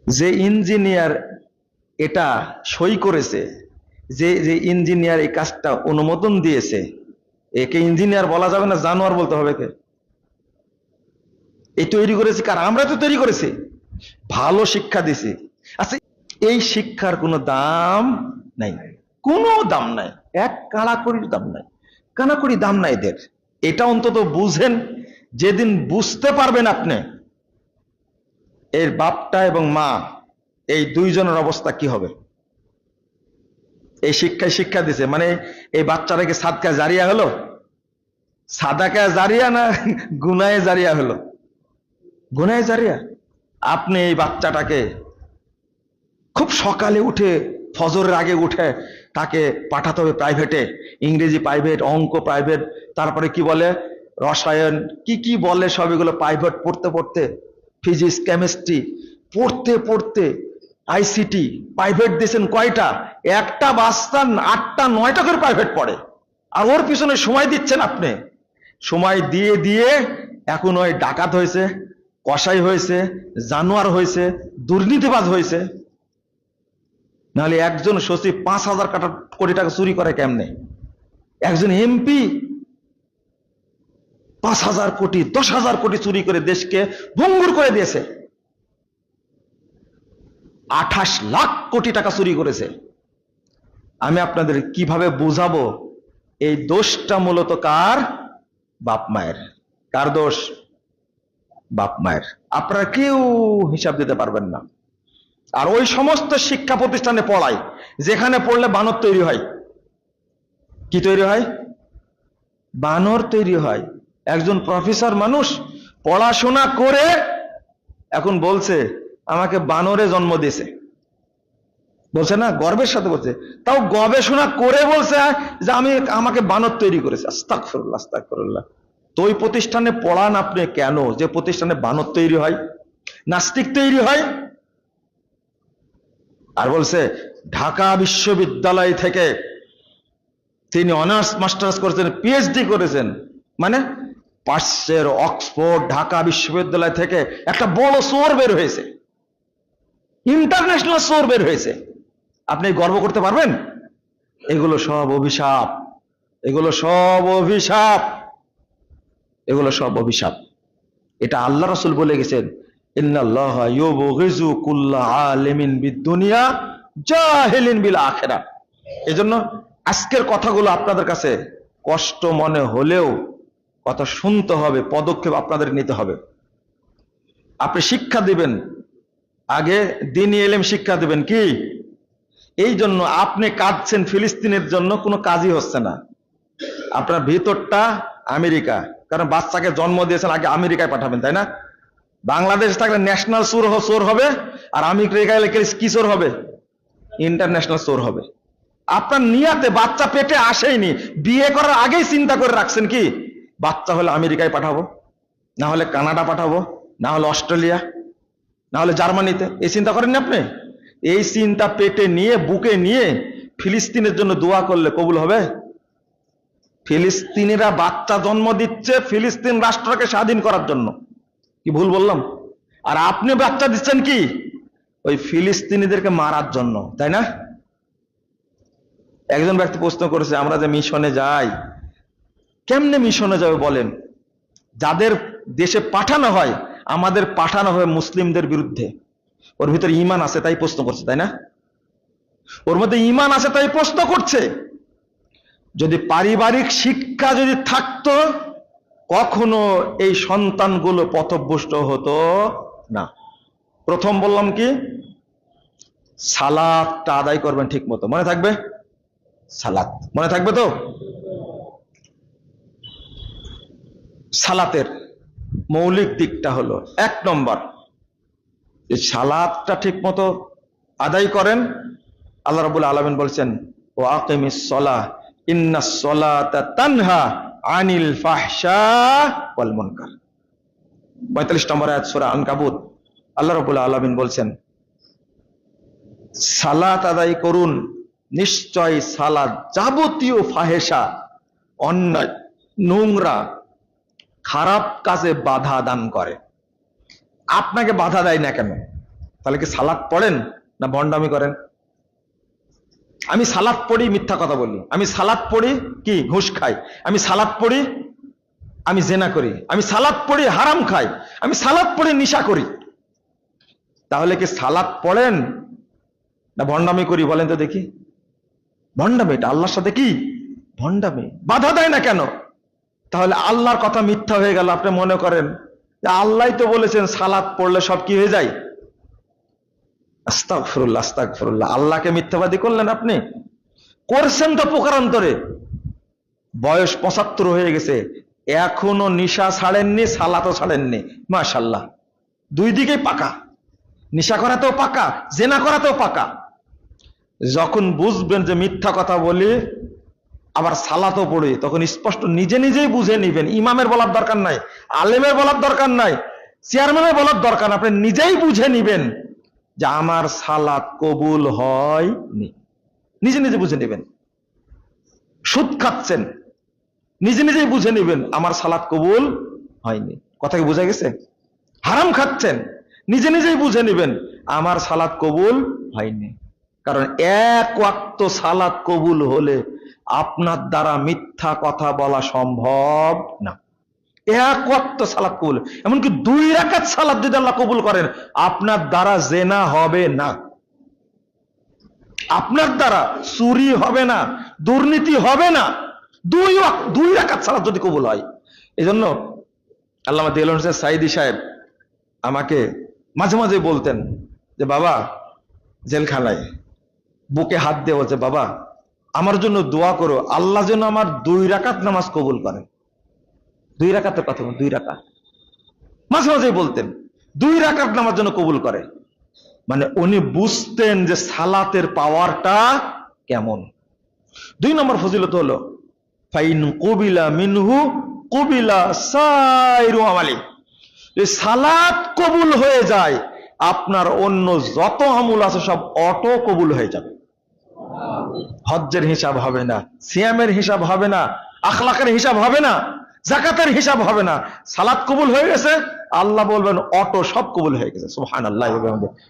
যে ইঞ্জিনিয়ার এটা সই করেছে, যে ইঞ্জিনিয়ার এই কাজটা অনুমোদন দিয়েছে, একে ইঞ্জিনিয়ার বলা যাবে না, জানোয়ার বলতে হবে। কে এই তৈরি করেছে? কারণ আমরা তো তৈরি করেছি, ভালো শিক্ষা দিছি। আচ্ছা, এই শিক্ষার কোনো দাম নাই, কোনো দাম নাই, এক কানাকড়ির দাম নাই, কানাকড়ি দাম নাই এদের। এটা অন্তত বুঝেন, যেদিন বুঝতে পারবেন আপনি এর বাপটা এবং মা, এই দুইজনের অবস্থা কি হবে। এই শিক্ষা দিছে, মানে এই বাচ্চাটাকে সাদকা জারিয়া হলো, সাদাকা জারিয়া না গুনায়ে জারিয়া হলো? গুনায়ে জারিয়া। আপনি এই বাচ্চাটাকে খুব সকালে উঠে, ফজরের আগে উঠে তাকে পাঠাতে হবে প্রাইভেটে, ইংরেজি প্রাইভেট, অঙ্ক প্রাইভেট, তারপরে কি বলে রসায়ন, কি বলে সব এগুলো প্রাইভেট পড়তে, ফিজিক্স কেমিস্ট্রি পড়তে আইসিটি প্রাইভেট দিয়েছেন কয়টা? একটা বাচ্চা 8টা-9টা করে প্রাইভেট পড়ে, আর ওর পিছনে সময় দিচ্ছেন আপনি। সময় দিয়ে এখন ওই ডাকাত হয়েছে, কসাই হয়েছে, জানোয়ার হয়েছে, দুর্নীতিবাজ হয়েছে। নাহলে একজন সচিব 5,000 কোটি টাকা চুরি করে কেমনে? একজন এমপি 5,000 কোটি 10,000 কোটি চুরি করে দেশকে ভঙ্গুর করে দিয়েছে। 28 লাখ কোটি টাকা চুরি করেছে। আমি আপনাদের কিভাবে বুঝাবো এই দোষটা মূলত কার? বাপ মায়ের। কার দোষ? বাপ মায়ের। আপনারা কেউ হিসাব দিতে পারবেন না। আর ওই সমস্ত শিক্ষা প্রতিষ্ঠানে পড়ায় যেখানে পড়লে বানর তৈরি হয়। কি তৈরি হয়? বানর তৈরি হয়। একজন প্রফেসর মানুষ পড়াশোনা করে এখন বলছে আমাকে বানরে জন্ম দিয়েছে, বলছে না, গর্বের সাথে বলছে, তাও গবেষণা করে বলছে যে আমাকে বানর তৈরি করেছে। আস্তাগফিরুল্লাহ, আস্তাগফিরুল্লাহ। তো ওই প্রতিষ্ঠানে পড়ান আপনি কেন যে প্রতিষ্ঠানে বানর তৈরি হয়, নাস্তিক তৈরি হয়? আর বলছে ঢাকা বিশ্ববিদ্যালয় থেকে তিনি অনার্স মাস্টার্স করেছেন, পিএইচডি করেছেন, মানে পাশের অক্সফোর্ড ঢাকা বিশ্ববিদ্যালয় থেকে একটা বড় সোর বের হয়েছে, ইন্টারন্যাশনাল সোর বের হয়েছে। আপনি গর্ব করতে পারবেন? এগুলো সব অভিশাপ, এগুলো সব অভিশাপ, এগুলো সব অভিশাপ। এটা আল্লাহ রাসূল বলে গেছেন, ইন্নাল্লাহা ইউবগিযু কুল্লা আলিমিন বিদ-দুনিয়া জাহিলিন বিল আখিরাহ। এজন্য আজকের কথাগুলো আপনাদের কাছে কষ্ট মনে হলেও কথা শুনতে হবে, পদক্ষেপ আপনাদের নিতে হবে। আপনি শিক্ষা দিবেন, আগে দ্বীনি ইলম শিক্ষা দিবেন। কি এই জন্য আপনি কাঁদছেন ফিলিস্তিনের জন্য, কোনো কাজই হচ্ছে না। আপনার ভিতরটা আমেরিকা, কারণ বাচ্চাকে জন্ম দিয়েছেন, আগে আমেরিকায় পাঠাবেন, তাই না? বাংলাদেশ থাকলে ন্যাশনাল সোর হবে, আর আমেরিকায় কি সোর হবে? ইন্টারন্যাশনাল সোর হবে। আপনার নিয়াতে বাচ্চা পেটে আসেইনি, বিয়ে করার আগেই চিন্তা করে রাখছেন কি বাচ্চা হলে আমেরিকায় পাঠাবো, না হলে কানাডা পাঠাবো, না হলে অস্ট্রেলিয়া, না হলে জার্মানিতে। এই চিন্তা করেননি আপনি? এই চিন্তা পেটে নিয়ে, বুকে নিয়ে ফিলিস্তিনের জন্য দোয়া করলে কবুল হবে? ফিলিস্তিনিরা বাচ্চা জন্ম দিচ্ছে ফিলিস্তিন রাষ্ট্রকে স্বাধীন করার জন্য। কি ভুল বললাম? আর আপনি বাচ্চা দিচ্ছেন কি ওই ফিলিস্তিনিদেরকে মারার জন্য, তাই না? একজন ব্যক্তি প্রশ্ন করেছে, আমরা যে মিশনে যাই, কেমনে মিশনে যাবে বলেন? যাদের দেশে পাঠানো হয়, আমাদের পাঠানো হয় মুসলিমদের বিরুদ্ধে। ওর ভিতরে ঈমান আছে তাই প্রশ্ন করছে, তাই না? ওর মধ্যে ঈমান আছে তাই প্রশ্ন করছে। যদি পারিবারিক শিক্ষা যদি থাকতো, কখনো এই সন্তানগুলো পথভ্রষ্ট হতো না। প্রথম বললাম কি, সালাতটা আদায় করবেন ঠিক মতো, মনে থাকবে? সালাত মনে থাকবে তো? সালাতের মৌলিক দিকটা হলো, 1 নম্বর, এই সালাতটা ঠিক মতো আদায় করেন। আল্লাহ রাব্বুল আলামিন বলছেন, ওয়া আকিমিস সালাহ ইন্নাস সালাতা তানহা আনিল ফাহশা ওয়াল মুনকার। 45 নম্বর আয়াত সূরা আনকাবুত। আল্লাহ রাব্বুল আলামিন বলছেন, সালাত আদায় করুন, নিশ্চয় সালাত যাবতীয় ফাহেসা, অন্যায়, নোংরা, খারাপ কাজে বাধা দান করে। আপনাকে বাধা দেয় না কেন? তাহলে কি সালাত পড়েন না ভণ্ডামি করেন? আমি সালাত পড়ি মিথ্যা কথা বলি, আমি সালাত পড়ি কি ঘুষ খাই, আমি সালাত পড়ি আমি জেনা করি, আমি সালাত পড়ি হারাম খাই, আমি সালাত পড়ি নিশা করি। তাহলে কি সালাত পড়েন না ভণ্ডামি করি বলেন তো দেখি? ভণ্ডামি, এটা আল্লাহর সাথে কি ভণ্ডামি। বাধা দেয় না কেন? তাহলে আল্লাহর কথা মিথ্যা হয়ে গেল। আপনি মনে করেন যে আল্লাহ তো বলেছেন সালাত পড়লে সব কি হয়ে যায়? আস্তাগফিরুল্লাহ, আস্তাগফিরুল্লাহ। আল্লাহকে মিথ্যাবাদী করলেন আপনি। করছেন তো প্রকারান্তরে। বয়স 75 হয়ে গেছে, এখনো নিশা ছাড়েননি, সালাতও ছাড়েননি। মাশাআল্লাহ, দুই দিকেই পাকা। নিশা করাতেও পাকা, জেনা করাতেও পাকা। যখন বুঝবেন যে মিথ্যা কথা বলি, আবার সালাতও পড়ি, তখন স্পষ্ট নিজে নিজেই বুঝে নিবেন। ইমামের বলার দরকার নাই, আলেমের বলার দরকার নাই, চেয়ারম্যানের বলার দরকার নাই। আপনি নিজেই বুঝে নিবেন যে আমার সালাত কবুল হয়নি। নিজে নিজে বুঝে নেবেন। সুদ খাচ্ছেন, নিজে নিজেই বুঝে নেবেন আমার সালাত কবুল হয়নি। কথা কি বোঝা গেছে? হারাম খাচ্ছেন, নিজে নিজেই বুঝে নেবেন আমার সালাত কবুল হয়নি। কারণ 1 ওয়াক্ত সালাত কবুল হলে আপনার দ্বারা মিথ্যা কথা বলা সম্ভব না। 1 ওয়াক্ত সালাত কবুল, এমনকি 2 রাকাত সালাত যদি আল্লাহ কবুল করেন, আপনার দ্বারা জেনা হবে না, আপনার দ্বারা চুরি হবে না, দুর্নীতি হবে না। 2 রাকাত সালাত যদি কবুল হয়। এই জন্য আল্লামা দেলোয়ার হোসেন সাঈদী সাহেব আমাকে মাঝে মাঝে বলতেন যে বাবা, জেলখানায় বুকে হাত দিয়ে বলছে, বাবা আমার জন্য দোয়া করো, আল্লাহ যেন আমার 2 রাকাত নামাজ কবুল করেন। 2 রাকাতের কথা, 2 রাকাত মাঝে মাঝে বলতেন, 2 রাকাত নামাজ যেন কবুল করে। মানে উনি বুঝতেন যে সালাতের পাওয়ারটা কেমন। 2 নম্বর ফজিলত হলো, ফাইন কুবিলা মিনহু কুবিলা সাইরু আমালি। সালাত কবুল হয়ে যায়, আপনার অন্য যত আমল আছে সব অটো কবুল হয়ে যাবে। হজ্জের হিসাব হবে না, সিয়ামের হিসাব হবে না, আখলাকের হিসাব হবে না, যাকাতের হিসাব হবে না। সালাত কবুল হয়ে গেছে, আল্লাহ বলবেন অটো সব কবুল হয়ে গেছে। সুবহানাল্লাহ।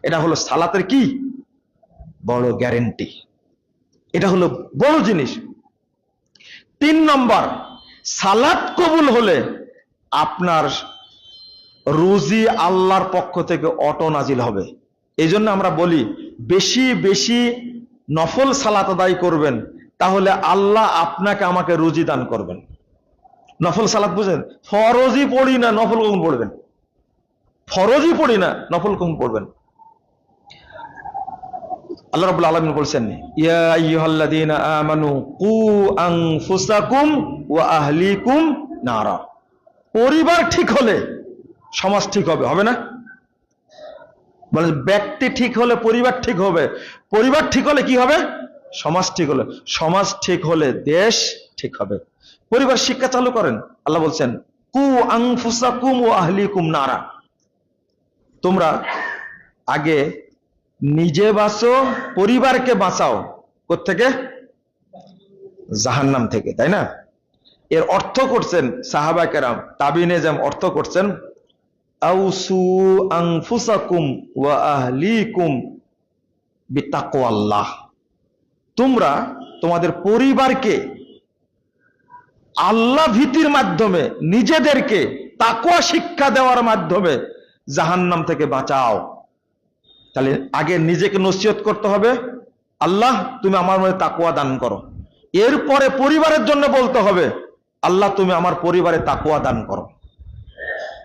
এটা হলো সালাতের কি বড় গ্যারান্টি, এটা হলো বড় জিনিস। 3 নম্বর, সালাত কবুল হলে আপনার রুজি আল্লাহর পক্ষ থেকে অটো নাজিল হবে। এই জন্য আমরা বলি বেশি বেশি নফল সালাত আদায় করবেন, তাহলে আল্লাহ আপনাকে আমাকে রুজি দান করবেন। নফল সালাত বুঝেন? ফরজই পড়ি না, নফল কখন পড়বেন? ফরজই পড়ি না, নফল কখন পড়বেন? আল্লাহ রাব্বুল আলামিন বলছেন, ইয়া আইয়ুহাল্লাযীনা আমানু কু আনফুসাকুম ওয়া আহলিকুম নারা। পরিবার ঠিক হলে সমাজ ঠিক হবে, হবে না? মানে ব্যক্তি ঠিক হলে পরিবার ঠিক হবে, পরিবার ঠিক হলে কি হবে? সমাজ ঠিক হলে, সমাজ ঠিক হলে দেশ ঠিক হবে। পরিবার শিক্ষা চালু করেন। আল্লাহ বলছেন, কু আনফুসাকুম ওয়া আহলিকুম নারা। তোমরা আগে নিজে বাঁচো, পরিবারকে বাঁচাও কোত্থেকে? জাহান্নাম থেকে, তাই না? এর অর্থ করছেন সাহাবা কেরাম, তাবিনে যেমন অর্থ করছেন, আউসু আনফুসাকুম ওয়া আহলিকুম বিতাকওয়াল্লাহ, তোমরা তোমাদের পরিবারকে আল্লাহ ভীতির মাধ্যমে, নিজেদেরকে তাকওয়া শিক্ষা দেওয়ার মাধ্যমে জাহান্নাম থেকে বাঁচাও। তাহলে আগে নিজেকে নসিহত করতে হবে, আল্লাহ তুমি আমার মধ্যে তাকওয়া দান করো। এরপরে পরিবারের জন্য বলতে হবে, আল্লাহ তুমি আমার পরিবারে তাকওয়া দান করো।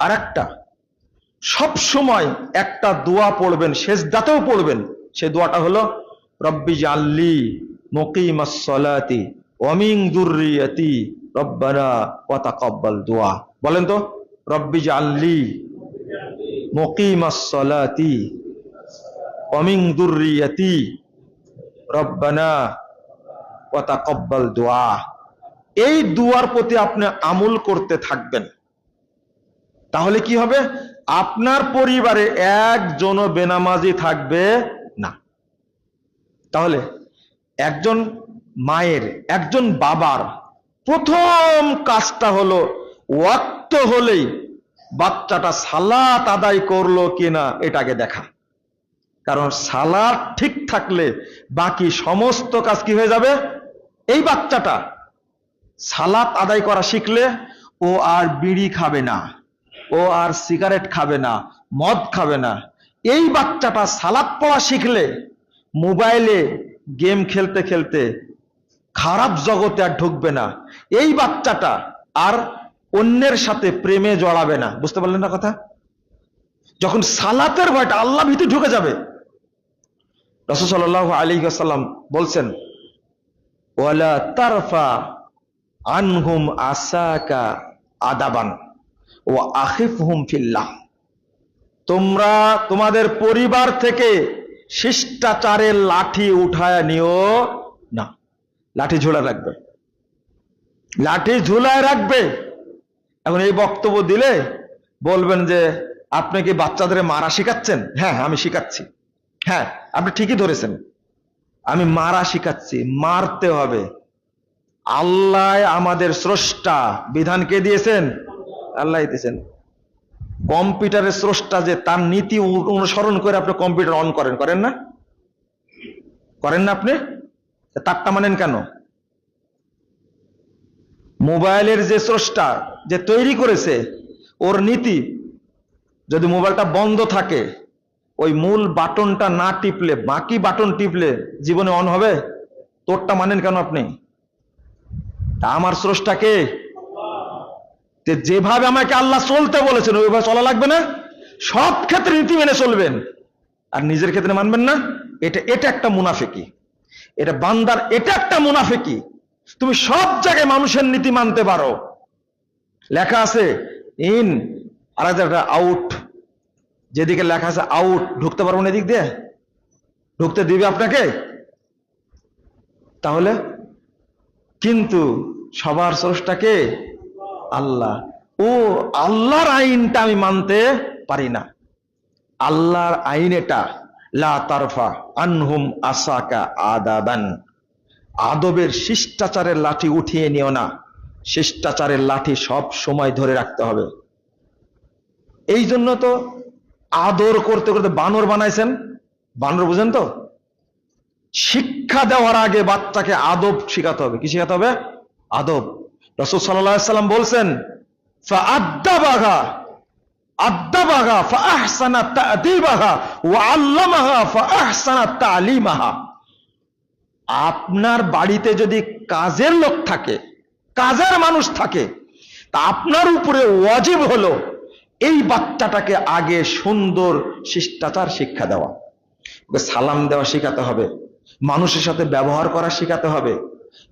আর একটা, সব সময় একটা দোয়া পড়বেন, সেজদাতেও পড়বেন। সেই দোয়াটা হলো রব্বি জাল্লি মুকিমাস সালাতি ওয়া মিন যুররিয়াতি রব্বানা ওয়া তাকাব্বাল দুআ। বলেন তো, রব্বি জাল্লি মুকিমাস সালাতি ওয়া মিন যুররিয়াতি রব্বানা ওয়া তাকাব্বাল দুআ। এই দুয়ার প্রতি আপনি আমল করতে থাকবেন, তাহলে কি হবে? আপনার পরিবারে একজনও বেনামাজি থাকবে না। তাহলে একজন মায়ের, একজন বাবার প্রথম কাজটা হলো ওয়াক্ত হলেই বাচ্চাটা সালাত আদায় করলো কিনা এটাকে দেখা। কারণ সালাত ঠিক থাকলে বাকি সমস্ত কাজ কি হয়ে যাবে? এই বাচ্চাটা সালাত আদায় করা শিখলে ও আর বিড়ি খাবে না, ও আর সিগারেট খাবে না, মদ খাবে না। এই বাচ্চাটা সালাত পড়া শিখলে মোবাইলে গেম খেলতে খেলতে খারাপ জগতে আর ঢুকবে না। এই বাচ্চাটা আর অন্যের সাথে প্রেমে জড়াবে না। বুঝতে পারলেন না কথা? যখন সালাতের ভয়টা, আল্লাহ ভীতি ঢুকে যাবে। রাসূল সাল্লাল্লাহু আলাইহি ওয়াসাল্লাম বলছেন, ওয়ালা তারফা আনহুম আসাকা আদাবান ওয়া আখিফহুম ফিল্লাহ, তোমরা তোমাদের পরিবার থেকে শিষ্টাচারের লাঠি উঠায় নিও না। লাঠি ঝোলা রাখবে, লাঠি ঝুলায় রাখবে। এখন এই বক্তব্য দিলে বলবেন যে আপনি কি বাচ্চাদের মারা শিখাচ্ছেন? হ্যাঁ, আমি শিখাচ্ছি। হ্যাঁ, আপনি ঠিকই ধরেছেন, আমি মারা শিখাচ্ছি। মারতে হবে। আল্লাহ আমাদের স্রষ্টা, বিধান কে দিয়েছেন? আল্লাহ দিয়েছেন। কম্পিউটারের স্রষ্টা যে, তার নীতি অনুসরণ করে আপনি কম্পিউটার অন করেন, করেন না? করেন না? আপনি তারটা মানেন কেন? মোবাইলের যে স্রষ্টা, যে তৈরি করেছে, ওর নীতি যদি মোবাইলটা বন্ধ থাকে, ওই মূল বাটনটা না টিপলে, বাকি বাটন টিপলে জীবনে অন হবে? তোরটা মানেন কেন আপনি? আমার স্রষ্টাকে, যেভাবে আমাকে আল্লাহ চলতে বলেছেন ওইভাবে চলা লাগবে না? সব ক্ষেত্রে নীতি মেনে চলবেন, আর নিজের ক্ষেত্রে মানবেন না। এটা একটা মুনাফিকি, এটা বান্দার, এটা একটা মুনাফিকি। তুমি সব জায়গায় মানুষের নীতি মানতে পারো, লেখা আছে ইন, আর একটা আউট। যেদিকে লেখা আছে আউট, ঢুকতে পারবো না এদিক দিয়ে? ঢুকতে দিবে আপনাকে? তাহলে কিন্তু সবার স্রষ্টাকে আল্লাহ। ও আল্লাহর আইনটা আমি মানতে পারি না। আল্লাহর আইন এটা, লা তারফা আনহুম আসাকা আদাবান, আদবের শিষ্টাচারের লাঠি উঠিয়ে নিও না। শিষ্টাচারের লাঠি সব সময় ধরে রাখতে হবে। এই জন্য তো আদর করতে করতে বানর বানাইছেন। বানর বুঝেন তো? শিক্ষা দেওয়ার আগে বাচ্চাকে আদব শিখাতে হবে। কি শিখাতে হবে? আদব। রাসূল সাল্লাল্লাহু আলাইহি ওয়াসাল্লাম বলছেন, ফাআদ্দাবাহা আদ্দাবাহা ফাআহসানা তা'দীবাহা ওয়া আল্লামাহা ফাআহসানা তা'লিমাহা। আপনার বাড়িতে যদি কাজের লোক থাকে, কাজের মানুষ থাকে, তা আপনার উপরে ওয়াজিব হলো এই বাচ্চাটাকে আগে সুন্দর শিষ্টাচার শিক্ষা দেওয়া। সালাম দেওয়া শিখাতে হবে, মানুষের সাথে ব্যবহার করা শিখাতে হবে।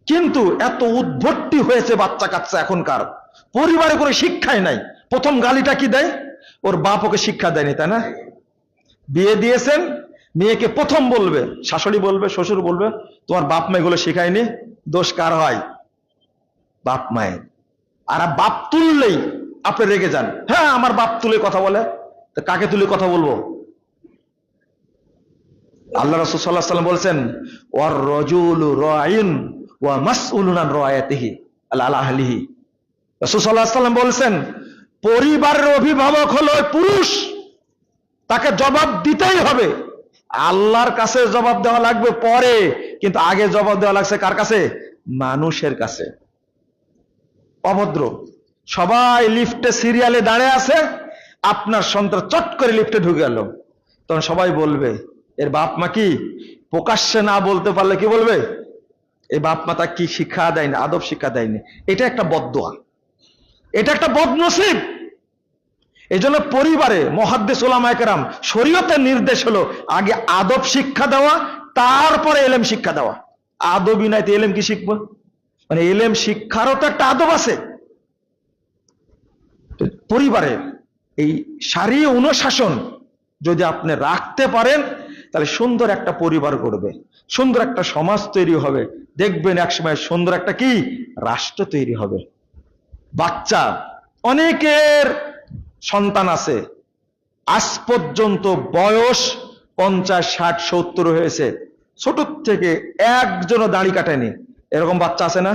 কিন্তু এত উদ্ভট্টি হয়েছে বাচ্চা কাচ্চা এখনকার, পরিবারে কোনো শিক্ষাই নাই। প্রথম গালিটা কি দেয়? ওর বাপ ওকে শিক্ষা দেয়নি, তাই না? বিয়ে দিয়েছেন, মেয়েকে প্রথম বলবে, শাশুড়ি বলবে, শ্বশুর বলবে, তোমার বাপ মা এগুলো শেখায়নি। দোষ কার হয়? বাপ মায়ের। আর বাপ তুললেই আপনি রেগে যান। হ্যাঁ, আমার বাপ তুলে কথা বলে, তো কাকে তুলে কথা বলবো? আল্লাহ রাসূল সাল্লাল্লাহু আলাইহি ওয়াসাল্লাম বলছেন, ওয়ার রাজুলু রাইন ওয়া মাসউলুন আন রায়াতিহি আলা আহলিহি। রাসূল সাল্লাল্লাহু আলাইহি ওয়াসাল্লাম বলছেন, পরিবারের অভিভাবক হলো পুরুষ, তাকে জবাব দিতেই হবে। আল্লাহর কাছে জবাব দেওয়া লাগবে পরে, কিন্তু আগে জবাব দেওয়া লাগছে কার কাছে? মানুষের কাছে। অভদ্র, সবাই লিফটে সিরিয়ালে দাঁড়িয়ে আছে, আপনার সন্তান চট করে লিফটে ঢুকে গেল, তখন সবাই বলবে এর বাপ মা কি? প্রকাশ্যে না বলতে পারলে কি বলবে? এই বাপ মা তাকে কি শিক্ষা দেয়নি, আদব শিক্ষা দেয়নি। এটা একটা বদদোয়া, এটা একটা বদনসিব। এই জন্য পরিবারে মুহাদ্দিস উলামায়ে কেরাম শরীয়তের নির্দেশ হলো আগে আদব শিক্ষা দেওয়া, তারপরে ইলম শিক্ষা দেওয়া। আদবই নাই তো ইলম কি শিখবো? মানে ইলম শিক্ষারও তো একটা আদব আছে। পরিবারে এই শারীরিক অনুশাসন যদি আপনি রাখতে পারেন, তাহলে সুন্দর একটা পরিবার গড়বে, সুন্দর একটা সমাজ তৈরি হবে, দেখবেন একসময় সুন্দর একটা কি রাষ্ট্র তৈরি হবে। বাচ্চা, অনেকের সন্তান আছে, আজ পর্যন্ত বয়স 50, 60, 70 হয়েছে, ছোট থেকে একজনও দাড়ি কাটেনি। এরকম বাচ্চা আছে না?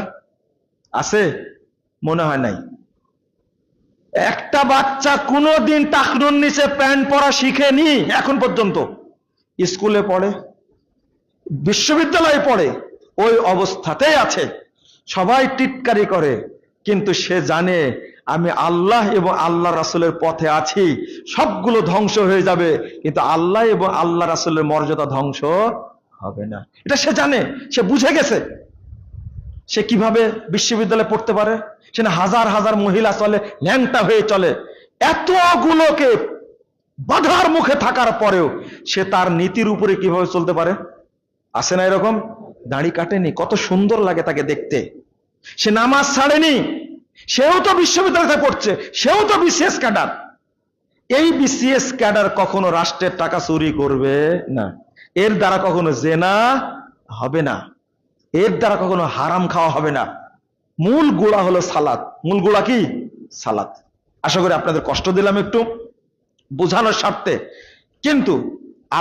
আছে? মনে হয় নাই। একটা বাচ্চা কোনোদিন টাকনুর নিচে প্যান্ট পরা শিখেনি এখন পর্যন্ত। স্কুলে পড়ে, বিশ্ববিদ্যালয়ে পড়ে, ওই অবস্থাতেই আছে। সবাই টিটকারি করে, কিন্তু সে জানে আমি আল্লাহ এবং আল্লাহ রাসূলের পথে আছি। সবগুলো ধ্বংস হয়ে যাবে, কিন্তু আল্লাহ এবং আল্লাহ রাসূলের মর্যাদা ধ্বংস হবে না। এটা সে জানে, সে বুঝে গেছে। সে কিভাবে বিশ্ববিদ্যালয়ে পড়তে পারে? সে না হাজার হাজার মহিলা চলে, ল্যাংটা হয়ে চলে, এতগুলোকে বাধার মুখে থাকার পরেও সে তার নীতির উপরে কিভাবে চলতে পারে? আছে না এরকম? দাড়ি কাটেনি, কত সুন্দর লাগে তাকে দেখতে। সে নামাজ ছাড়েনি, সেও তো বিশ্ববিদ্যালয়ে পড়ছে, সেও তো বিসিএস ক্যাডার। এই বিসিএস ক্যাডার কখনো রাষ্ট্রের টাকা চুরি করবে না, এর দ্বারা কখনো জেনা হবে না, এর দ্বারা কখনো হারাম খাওয়া হবে না। মূল গোড়া হলো সালাত। মূল গোড়া কি? সালাত। আশা করি আপনাদের কষ্ট দিলাম একটু বোঝানোর স্বার্থে, কিন্তু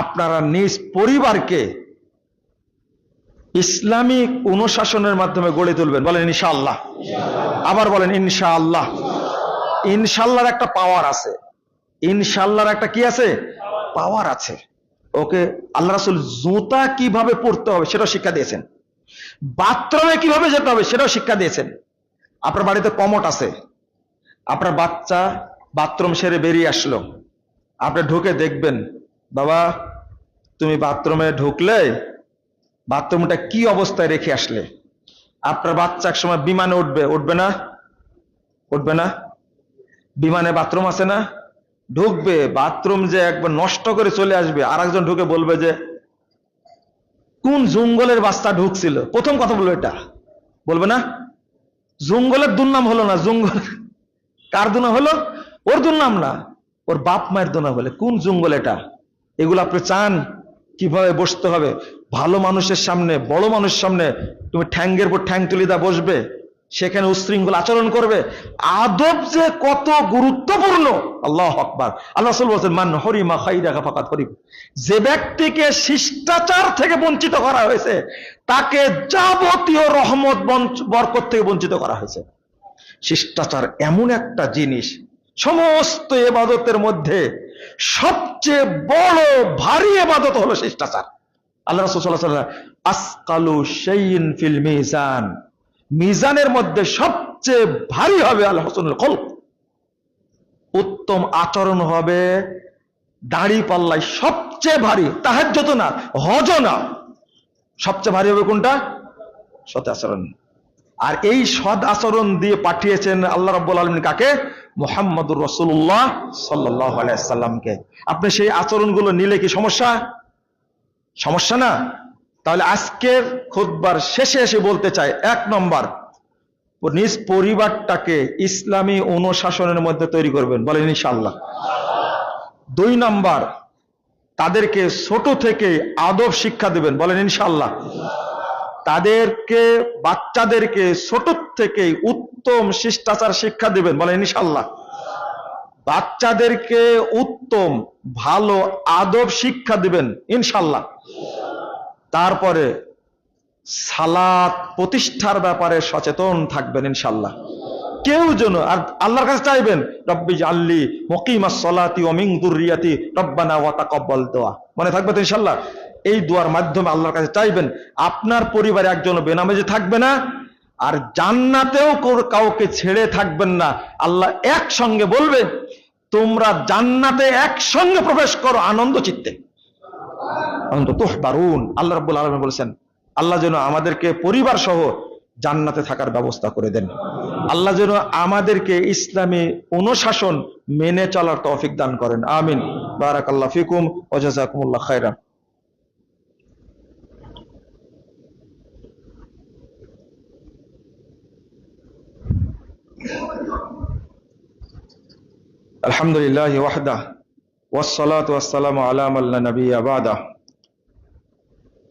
আপনারা নিজ পরিবারকে ইসলামিক অনুশাসনের মাধ্যমে গড়ে তুলবেন। বলেন ইনশাআল্লাহ। আবার বলেন ইনশাআল্লাহ। ইনশাআল্লাহর একটা পাওয়ার আছে, ইনশাআল্লাহর একটা কি আছে? পাওয়ার আছে। ওকে আল্লাহ রাসূল জুতা কিভাবে পরতে হবে সেটাও শিক্ষা দিয়েছেন, বাথরুমে কিভাবে যেতে হবে সেটাও শিক্ষা দিয়েছেন। আপনার বাড়িতে কমোড আছে, আপনার বাচ্চা বাথরুম সেরে বেরিয়ে আসলো, আপনি ঢুকে দেখবেন, বাবা তুমি বাথরুমে ঢুকলে বাথরুমটা কি অবস্থায় রেখে আসলে? আপনার বাচ্চা এক সময় বিমানে উঠবে, উঠবে না? উঠবে না? বিমানে বাথরুম আছে না? ঢুকবে, বাথরুম যে একবার নষ্ট করে চলে আসবে, আর একজন ঢুকে বলবে যে কোন জঙ্গলের বাচ্চা ঢুকছিল। প্রথম কথা বলবো এটা, বলবে না? জঙ্গলের দুর্নাম হলো না, জঙ্গল কার দুর্নাম হলো? ওর দুর্নাম না, ওর বাপ মায়ের দুর্নাম বলে। কোন জঙ্গল এটা? এগুলো আপনি চান? কিভাবে বসতে হবে? ভালো মানুষের সামনে, বড় মানুষের সামনে তুমি ঠ্যাঙ্গের পর ঠ্যাং তুলে দা বসবে, সেখানে উশৃঙ্খল আচরণ করবে। আদব যে কত গুরুত্বপূর্ণ, আল্লাহু আকবার। আল্লাহ রাসূল বলেছেন মান হরিমা খাইরাকা ফাকাত হরিম। যে ব্যক্তিকে শিষ্টাচার থেকে বঞ্চিত করা হয়েছে, তাকে যাবতীয় রহমত বরকত থেকে বঞ্চিত করা হয়েছে। শিষ্টাচার এমন একটা জিনিস, সমস্ত ইবাদতের মধ্যে সবচেয়ে বড় ভারী ইবাদত হলো শিষ্টাচার। আল্লাহ রাসূল সাল্লাল্লাহু আলাইহি ওয়াসাল্লাম আসকালু শাইইন ফিল মিজান, মিজানের মধ্যে সবচেয়ে ভারী হবে আল হুসনুল খুলক, উত্তম আচরণ হবে। দাড়ি পাল্লায় সবচেয়ে ভারী, তাহাজ্জুদ না, হজ না, সবচেয়ে ভারী হবে কোনটা? সৎ আচরণ। আর এই সৎ আচরণ দিয়ে পাঠিয়েছেন আল্লাহ রাব্বুল আলামিন কাকে? মুহাম্মদুর রাসূলুল্লাহ সাল্লাল্লাহু আলাইহি ওয়াসাল্লামকে। আপনি সেই আচরণগুলো নিলে কি সমস্যা? সমস্যা না। তাহলে আজকের খুতবার শেষে এসে বলতে চাই, 1 নম্বর, নিজ পরিবারটাকে ইসলামী অনুশাসনের মধ্যে তৈরি করবেন। বলেন ইনশাআল্লাহ। 2 নম্বর, তাদেরকে ছোট থেকে আদব শিক্ষা দিবেন। বলেন ইনশাআল্লাহ। তাদেরকে, বাচ্চাদেরকে ছোট থেকে উত্তম শিষ্টাচার শিক্ষা দিবেন। বলেন ইনশাআল্লাহ। বাচ্চাদেরকে উত্তম ভালো আদব শিক্ষা দিবেন ইনশাআল্লাহ। তারপরে সালাত প্রতিষ্ঠার ব্যাপারে সচেতন থাকবেন ইনশাআল্লাহ। কেউ যেন, আর আল্লাহর কাছে চাইবেন রব্বি জাআলনি মুকিমাস সালাতি ওয়া মিন যুররিয়াতি রব্বানা ওয়া তাকাব্বাল দুআ। মনে থাকবে তো ইনশাআল্লাহ? এই দোয়ার মাধ্যমে আল্লাহর কাছে চাইবেন আপনার পরিবারে একজন বেনামাজি থাকবে না, আর জান্নাতেও কাউকে ছেড়ে থাকবেন না। আল্লাহ একসঙ্গে বলবে তোমরা জান্নাতে একসঙ্গে প্রবেশ করো আনন্দ চিত্তে। তুহবারুন, আল্লাহ রাব্বুল আলামিন বলেছেন আল্লাহ যেন আমাদেরকে পরিবার সহ জান্নাতে থাকার ব্যবস্থা করে দেন। আল্লাহ যেন আমাদেরকে ইসলামী অনুশাসন মেনে চলার তৌফিক দান করেন। আমিন। বারাকাল্লাহু ফিকুম ওয়া জাযাকুমুল্লাহু খাইরান। আলহামদুলিল্লাহি ওয়াহদাহ ওয়াসসালাতু ওয়াসসালামু আলা মান লা নাবিয়্যা বা'দা।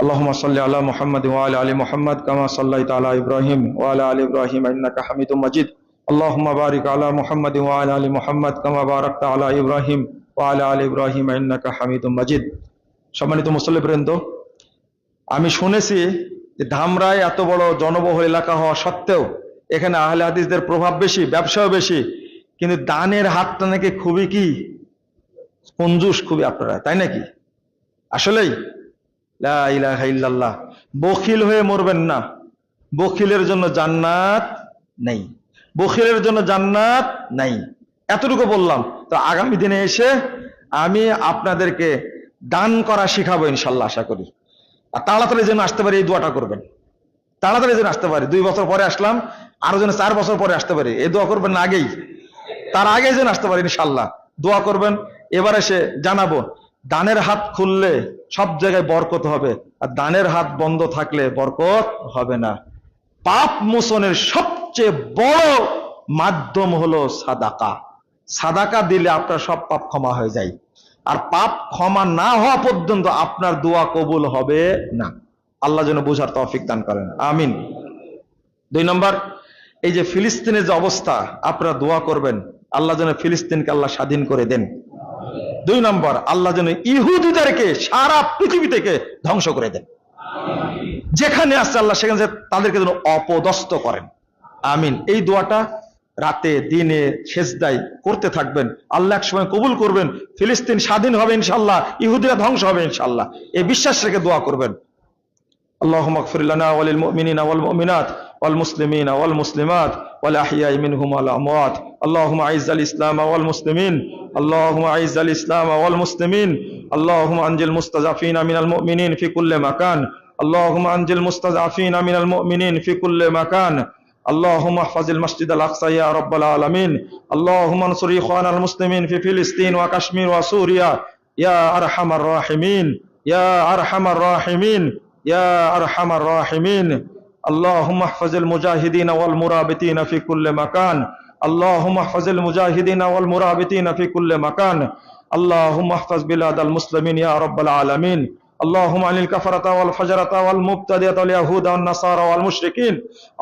আল্লাহুম্মা সাল্লি আলা মুহাম্মাদ ওয়া আলা আলি মুহাম্মাদ কামা সাল্লাইতা আলা ইব্রাহিম ওয়া আলা আলি ইব্রাহিম ইন্নাকা হামিদুম মাজিদ। আল্লাহুম্মা বারিক আলা মুহাম্মাদ ওয়া আলা আলি মুহাম্মাদ কামা বারাকতা আলা ইব্রাহিম ওয়া আলা আলি ইব্রাহিম ইন্নাকা হামিদুম মাজিদ। সম্মানিত মুসল্লিবৃন্দ, আমি শুনেছি যে ধামরায় এত বড় জনবহুল এলাকা হওয়া সত্ত্বেও এখানে আহলে হাদিসদের প্রভাব বেশি, ব্যবসাও বেশি, কিন্তু দানের হাতটা নাকি খুবই কি কঞ্জুস খুবই আপনারা, তাই নাকি? আসলেই লা ইলাহা ইল্লাল্লাহ। বখিল হয়ে মরবেন না, বখিলের জন্য জান্নাত নেই, বখিলের জন্য জান্নাত নাই। এতটুকু বললাম। তো আগামী দিনে এসে আমি আপনাদেরকে দান করা শিখাবো ইনশাল্লাহ, আশা করি। আর তাড়াতাড়ি যেন আসতে পারি এই দোয়াটা করবেন, তাড়াতাড়ি যেন আসতে পারি। 2 বছর পরে আসলাম, আরো যেন 4 বছর পরে আসতে পারি, এই দোয়া করবেন না আগেই, তার আগে যেন আসতে পারি ইনশাল্লাহ। দোয়া করবেন। এবার এসে জানাবো দানের হাত খুললে সব জায়গায় বরকত হবে, আর দানের হাত বন্ধ থাকলে বরকত হবে না। পাপ মোচনের সবচেয়ে বড় মাধ্যম হলো সাদাকা। সাদাকা দিলে আপনার সব পাপ ক্ষমা হয়ে যায়, আর পাপ ক্ষমা না হওয়া পর্যন্ত আপনার দোয়া কবুল হবে না। আল্লাহ যেন বুঝার তৌফিক দান করেন। আমিন। 2 নম্বর, এই যে ফিলিস্তিনের যে অবস্থা, আপনারা দোয়া করবেন আল্লাহ যেন ফিলিস্তিনকে আল্লাহ স্বাধীন করে দেন। 2 নম্বর, আল্লাহ যেন ইহুদিদেরকে সারা পৃথিবী থেকে ধ্বংস করে দেন। যেখানে আসছে আল্লাহ সেখানে তাদেরকে যেন অপদস্থ করেন। আমিন। এই দোয়াটা রাতে দিনে সেজদায় করতে থাকবেন, আল্লাহ এক সময় কবুল করবেন, ফিলিস্তিন স্বাধীন হবে ইনশাআল্লাহ, ইহুদিরা ধ্বংস হবে ইনশাআল্লাহ। এই বিশ্বাস রেখে দোয়া করবেন। اللهم اغفر لنا وللمؤمنين والمؤمنات والمسلمين والمسلمات والأحياء منهم والأموات. اللهم أعز الإسلام والمسلمين، اللهم أعز الإسلام والمسلمين، اللهم أنجِ المستضعفين من المؤمنين في كل مكان، اللهم أنجِ المستضعفين من المؤمنين في كل مكان، اللهم احفظ المسجد الأقصى يا رب العالمين، اللهم انصر إخوان المسلمين في فلسطين وكشمير وسوريا يا أرحم الراحمين، يا أرحم الراحمين، يا أرحم الراحمين. اللهم احفظ المجاهدين والمرابطين في كل مكان، اللهم احفظ المجاهدين والمرابطين في كل مكان، اللهم احفظ بلاد المسلمين يا رب العالمين. اللهم عن الكفرة والفجرة والمبتدئة واليهود والنصارى والمشركين،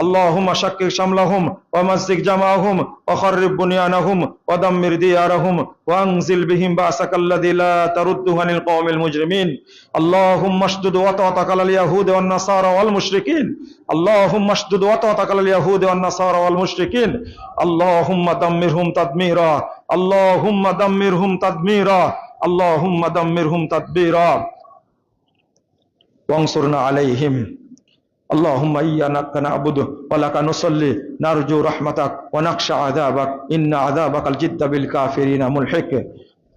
اللهم شكك شملهم ومزق جمعهم وخرب بنيانهم ودمر ديارهم وانزل بهم بأسك الذي لا ترده عن القوم المجرمين. اللهم اشدد وطأتك على اليهود والنصارى والمشركين، اللهم اشدد وطأتك على اليهود والنصارى والمشركين، اللهم دمرهم تدميرا، اللهم دمرهم تدميرا، اللهم دمرهم تدبيرا وانصرنا عليهم. اللهم إياك نعبد ولك نصلي نرجو رحمتك ونخشى عذابك إن عذابك الجد بالكافرين ملحق.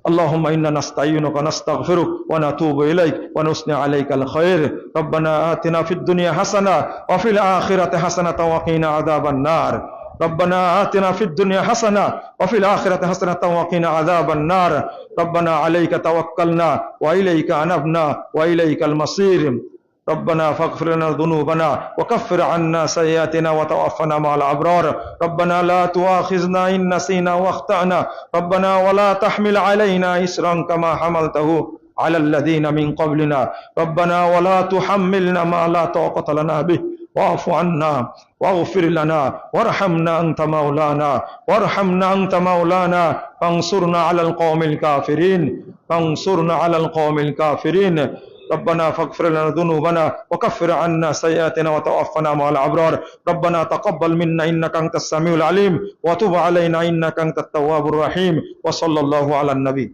اللهم إنا نستعينك ونستغفرك ونتوب إليك ونثني عليك الخير. ربنا آتنا في الدنيا حسنة وفي الآخرة حسنة وقنا عذاب النار. ربنا آتنا في الدنيا حسنة وفي الآخرة حسنة وقنا عذاب النار. ربنا عليك توكلنا وإليك أنبنا وإليك المصير. ربنا فاغفر لنا ذنوبنا وكفر عنا سيئاتنا وتوفنا مع الأبرار. ربنا لا تؤاخذنا إن نسينا واخطأنا، ربنا ولا تحمل علينا إصرا كما حملته على الذين من قبلنا، ربنا ولا تحملنا ما لا طاقة لنا به، واعف عنا واغفر لنا وارحمنا أنت مولانا، وارحمنا أنت مولانا، فانصرنا على القوم الكافرين، فانصرنا على القوم الكافرين. ربنا فاغفر لنا ذنوبنا وكفر عنا سيئاتنا وتوفنا مع الأبرار ربنا تقبل منا إنك أنت السميع العليم وتب علينا إنك أنت التواب الرحيم وصلى الله على النبي